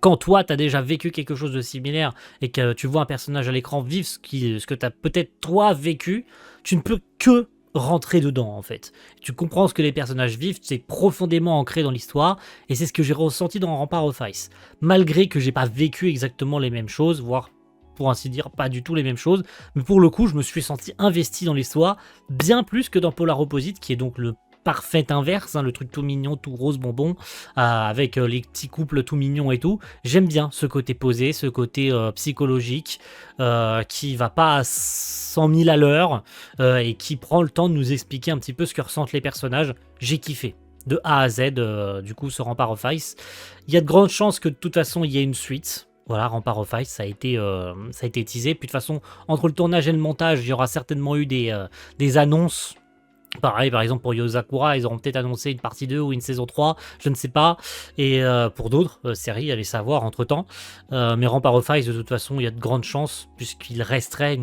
quand toi, tu as déjà vécu quelque chose de similaire et que tu vois un personnage à l'écran vivre ce que tu as peut-être toi vécu, tu ne peux que rentrer dedans en fait. Tu comprends ce que les personnages vivent, c'est profondément ancré dans l'histoire et c'est ce que j'ai ressenti dans Rempart of Ice. Malgré que j'ai pas vécu exactement les mêmes choses, voire pour ainsi dire pas du tout les mêmes choses, mais pour le coup je me suis senti investi dans l'histoire bien plus que dans Polar Opposite qui est donc le parfait inverse, le truc tout mignon, tout rose bonbon, avec les petits couples tout mignons et tout. J'aime bien ce côté posé, ce côté psychologique, qui va pas à 100 000 à l'heure, et qui prend le temps de nous expliquer un petit peu ce que ressentent les personnages. J'ai kiffé. De A à Z, du coup, ce Rempart of Ice. Il y a de grandes chances que de toute façon, il y ait une suite. Voilà, Rempart of Ice, ça a été teasé. Puis de toute façon, entre le tournage et le montage, il y aura certainement eu des annonces. Pareil, par exemple pour Yozakura, ils auront peut-être annoncé une partie 2 ou une saison 3, je ne sais pas. Et pour d'autres séries, allez savoir entre-temps. Mais Rempart of Ice, de toute façon, il y a de grandes chances, puisqu'il resterait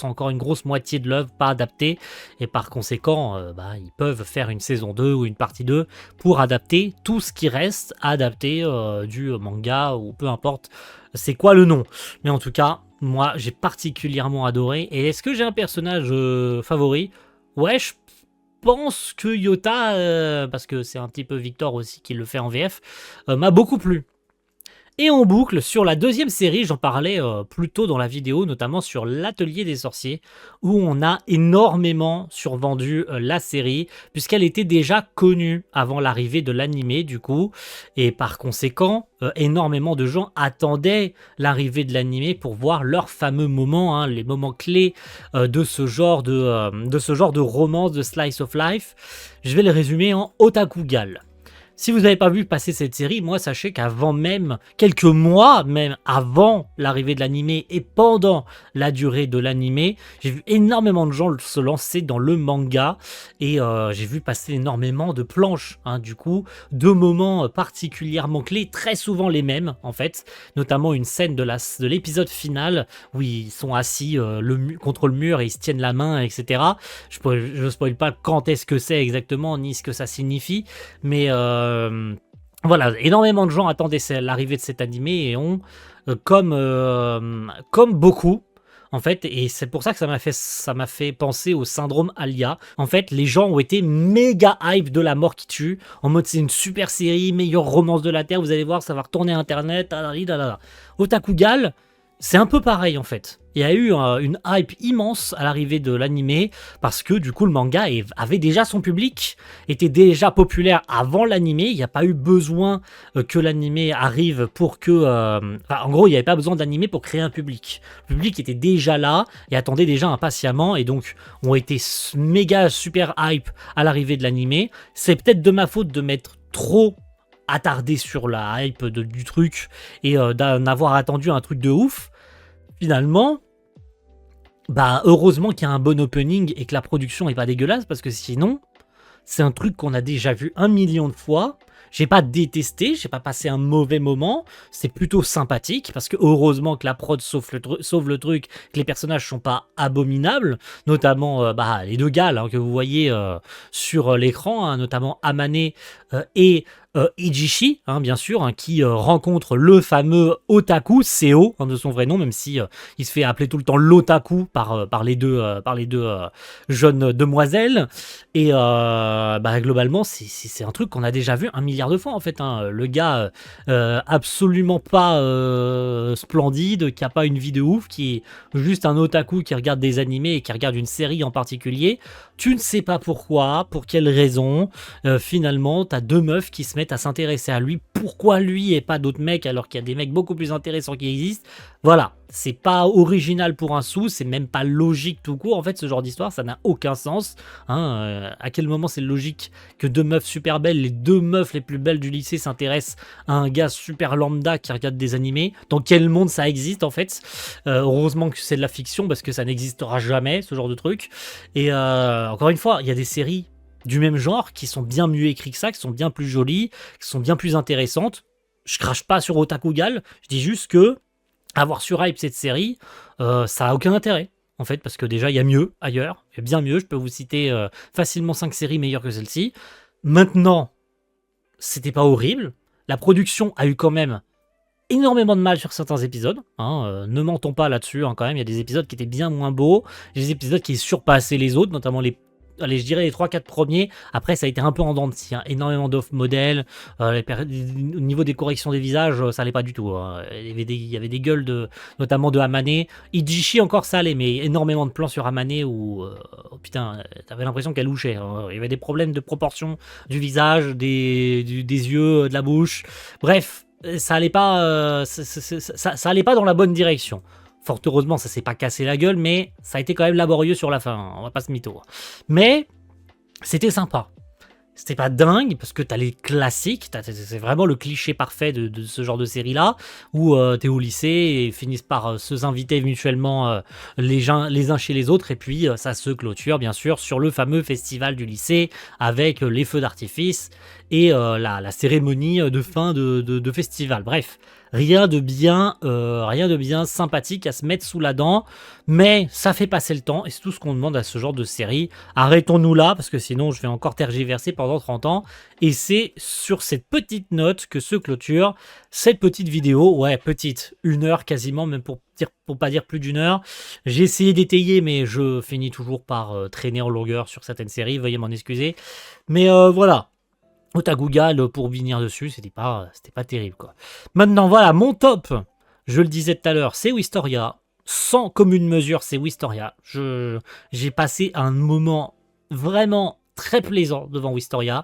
encore une grosse moitié de l'œuvre pas adaptée. Et par conséquent, ils peuvent faire une saison 2 ou une partie 2 pour adapter tout ce qui reste adapté du manga, ou peu importe c'est quoi le nom. Mais en tout cas, moi, j'ai particulièrement adoré. Et est-ce que j'ai un personnage favori ? Ouais, je pense que Yota, parce que c'est un petit peu Victor aussi qui le fait en VF, m'a beaucoup plu. Et on boucle sur la deuxième série, j'en parlais plus tôt dans la vidéo, notamment sur l'Atelier des Sorciers, où on a énormément survendu la série, puisqu'elle était déjà connue avant l'arrivée de l'animé du coup, et par conséquent, énormément de gens attendaient l'arrivée de l'animé pour voir leurs fameux moments, les moments clés de ce genre de romance, de slice of life. Je vais le résumer en Otakugal. Si vous n'avez pas vu passer cette série, moi sachez qu'avant même, quelques mois même avant l'arrivée de l'animé et pendant la durée de l'animé, j'ai vu énormément de gens se lancer dans le manga et j'ai vu passer énormément de planches, du coup, de moments particulièrement clés, très souvent les mêmes en fait, notamment une scène de l'épisode final où ils sont assis contre le mur et ils se tiennent la main, etc. Je spoil pas quand est-ce que c'est exactement ni ce que ça signifie, mais voilà, énormément de gens attendaient l'arrivée de cet animé et ont, comme beaucoup, en fait, et c'est pour ça que ça m'a fait penser au syndrome Alia. En fait, les gens ont été méga hype de La Mort qui tue, en mode c'est une super série, meilleure romance de la Terre, vous allez voir, ça va retourner Internet, Otakugal, c'est un peu pareil en fait. Il y a eu une hype immense à l'arrivée de l'animé parce que du coup le manga avait déjà son public, était déjà populaire avant l'animé. Il n'y a pas eu besoin que l'animé arrive pour que... en gros, il n'y avait pas besoin d'animé pour créer un public. Le public était déjà là et attendait déjà impatiemment et donc ont été méga super hype à l'arrivée de l'animé. C'est peut-être de ma faute de m'être trop attardé sur la hype du truc et d'avoir attendu un truc de ouf. Finalement, heureusement qu'il y a un bon opening et que la production est pas dégueulasse, parce que sinon, c'est un truc qu'on a déjà vu 1 million de fois. J'ai pas détesté, j'ai pas passé un mauvais moment, c'est plutôt sympathique, parce que heureusement que la prod sauve le truc, que les personnages sont pas abominables, notamment les deux gars que vous voyez sur l'écran, notamment Amane et Ijishi, bien sûr, qui rencontre le fameux Otaku, Seo, de son vrai nom, même si il se fait appeler tout le temps l'Otaku par les deux jeunes demoiselles. Et globalement, c'est un truc qu'on a déjà vu 1 milliard de fois, en fait. Le gars absolument pas splendide, qui a pas une vie de ouf, qui est juste un otaku qui regarde des animés et qui regarde une série en particulier. Tu ne sais pas pourquoi, pour quelle raison, finalement, t'as deux meufs qui se mettent mettent à s'intéresser à lui. Pourquoi lui et pas d'autres mecs alors qu'il y a des mecs beaucoup plus intéressants qui existent? Voilà, c'est pas original pour un sou, c'est même pas logique tout court. En fait, ce genre d'histoire, ça n'a aucun sens. Hein, à quel moment c'est logique que deux meufs super belles, les deux meufs les plus belles du lycée, s'intéressent à un gars super lambda qui regarde des animés? Dans quel monde ça existe en fait? Heureusement que c'est de la fiction parce que ça n'existera jamais, ce genre de truc. Et encore une fois, il y a des séries du même genre qui sont bien mieux écrites que ça, qui sont bien plus jolies, qui sont bien plus intéressantes. Je crache pas sur Otakugal, je dis juste que avoir sur hype cette série, ça a aucun intérêt. En fait, parce que déjà, il y a mieux ailleurs, il y a bien mieux. Je peux vous citer facilement 5 séries meilleures que celle-ci. Maintenant, c'était pas horrible. La production a eu quand même énormément de mal sur certains épisodes. Hein, ne mentons pas là-dessus, hein, quand même. Il y a des épisodes qui étaient bien moins beaux, des épisodes qui surpassaient les autres, notamment allez, je dirais les 3-4 premiers. Après, ça a été un peu en dents de scie, hein. Énormément d'off-modèles. Au niveau des corrections des visages, ça allait pas du tout. Hein. Il y avait des gueules, notamment de Amane. Ijishi, encore ça allait, mais énormément de plans sur Amane où, oh putain, t'avais l'impression qu'elle louchait. Hein. Il y avait des problèmes de proportion du visage, des yeux, de la bouche. Bref, ça allait pas, ça allait pas dans la bonne direction. Fort heureusement, ça s'est pas cassé la gueule, mais ça a été quand même laborieux sur la fin, hein, on va pas se mytho. Mais c'était sympa. C'était pas dingue, parce que t'as les classiques, c'est vraiment le cliché parfait de ce genre de série-là, où t'es au lycée et finissent par se inviter mutuellement les uns chez les autres, et puis ça se clôture, bien sûr, sur le fameux festival du lycée, avec les feux d'artifice et la cérémonie de fin de festival. Bref, rien de bien sympathique à se mettre sous la dent, mais ça fait passer le temps, et c'est tout ce qu'on demande à ce genre de série. Arrêtons-nous là, parce que sinon je vais encore tergiverser pendant 30 ans, et c'est sur cette petite note que se clôture cette petite vidéo. Ouais, petite, 1 heure quasiment, même pour pas dire plus d'1 heure. J'ai essayé d'étayer, mais je finis toujours par traîner en longueur sur certaines séries, veuillez m'en excuser. Mais voilà. Otakugal, pour venir dessus, c'était pas terrible, quoi. Maintenant, voilà, mon top, je le disais tout à l'heure, c'est Wistoria. Sans commune mesure, c'est Wistoria. J'ai passé un moment vraiment très plaisant devant Wistoria.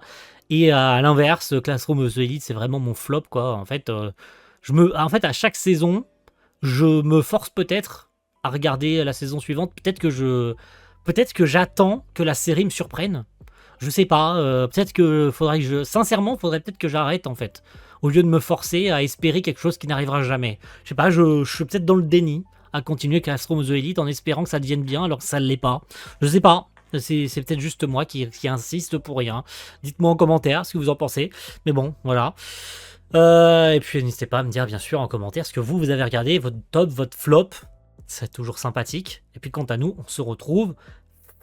Et à l'inverse, Classroom of the Elite, c'est vraiment mon flop, quoi. En fait, à chaque saison, je me force peut-être à regarder la saison suivante. Peut-être que j'attends que la série me surprenne. Je sais pas, peut-être que sincèrement, faudrait peut-être que j'arrête en fait. Au lieu de me forcer à espérer quelque chose qui n'arrivera jamais. Je sais pas, je suis peut-être dans le déni à continuer Classroom of the Elite en espérant que ça devienne bien alors que ça ne l'est pas. Je sais pas. C'est peut-être juste moi qui insiste pour rien. Dites-moi en commentaire ce que vous en pensez. Mais bon, voilà. Et puis n'hésitez pas à me dire bien sûr en commentaire ce que vous avez regardé, votre top, votre flop. C'est toujours sympathique. Et puis quant à nous, on se retrouve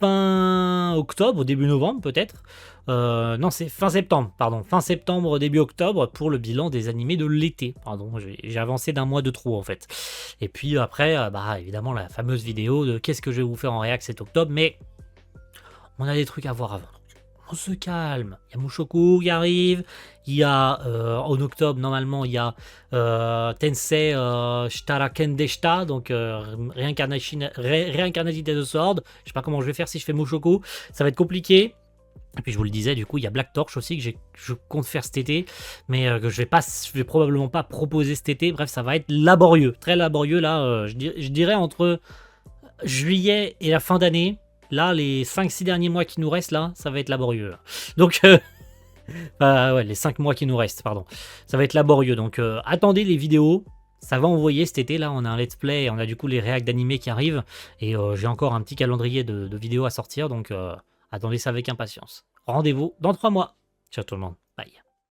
fin octobre, début novembre peut-être. Non, c'est fin septembre, pardon. Fin septembre, début octobre pour le bilan des animés de l'été. Pardon, j'ai avancé d'un mois de trop en fait. Et puis après, évidemment, la fameuse vidéo de qu'est-ce que je vais vous faire en réact cet octobre. Mais on a des trucs à voir avant. On se calme. Il y a Mushoku qui arrive. Il y a, en octobre, normalement, il y a Tensei Shitara Kendeshita, donc Reincarnation of the Sword. Je sais pas comment je vais faire si je fais Mushoku. Ça va être compliqué. Et puis je vous le disais, du coup, il y a Black Torch aussi que je compte faire cet été, mais que je vais probablement pas proposer cet été. Bref, ça va être laborieux, très laborieux là. Je dirais entre juillet et la fin d'année. Là, les 5-6 derniers mois qui nous restent, là, ça va être laborieux. Là. Donc, ouais, les 5 mois qui nous restent, pardon. Ça va être laborieux. Donc, attendez les vidéos. Ça va envoyer cet été. Là, on a un let's play et on a du coup les réacts d'animés qui arrivent. Et j'ai encore un petit calendrier de vidéos à sortir. Donc, attendez ça avec impatience. Rendez-vous dans 3 mois. Ciao tout le monde. Bye.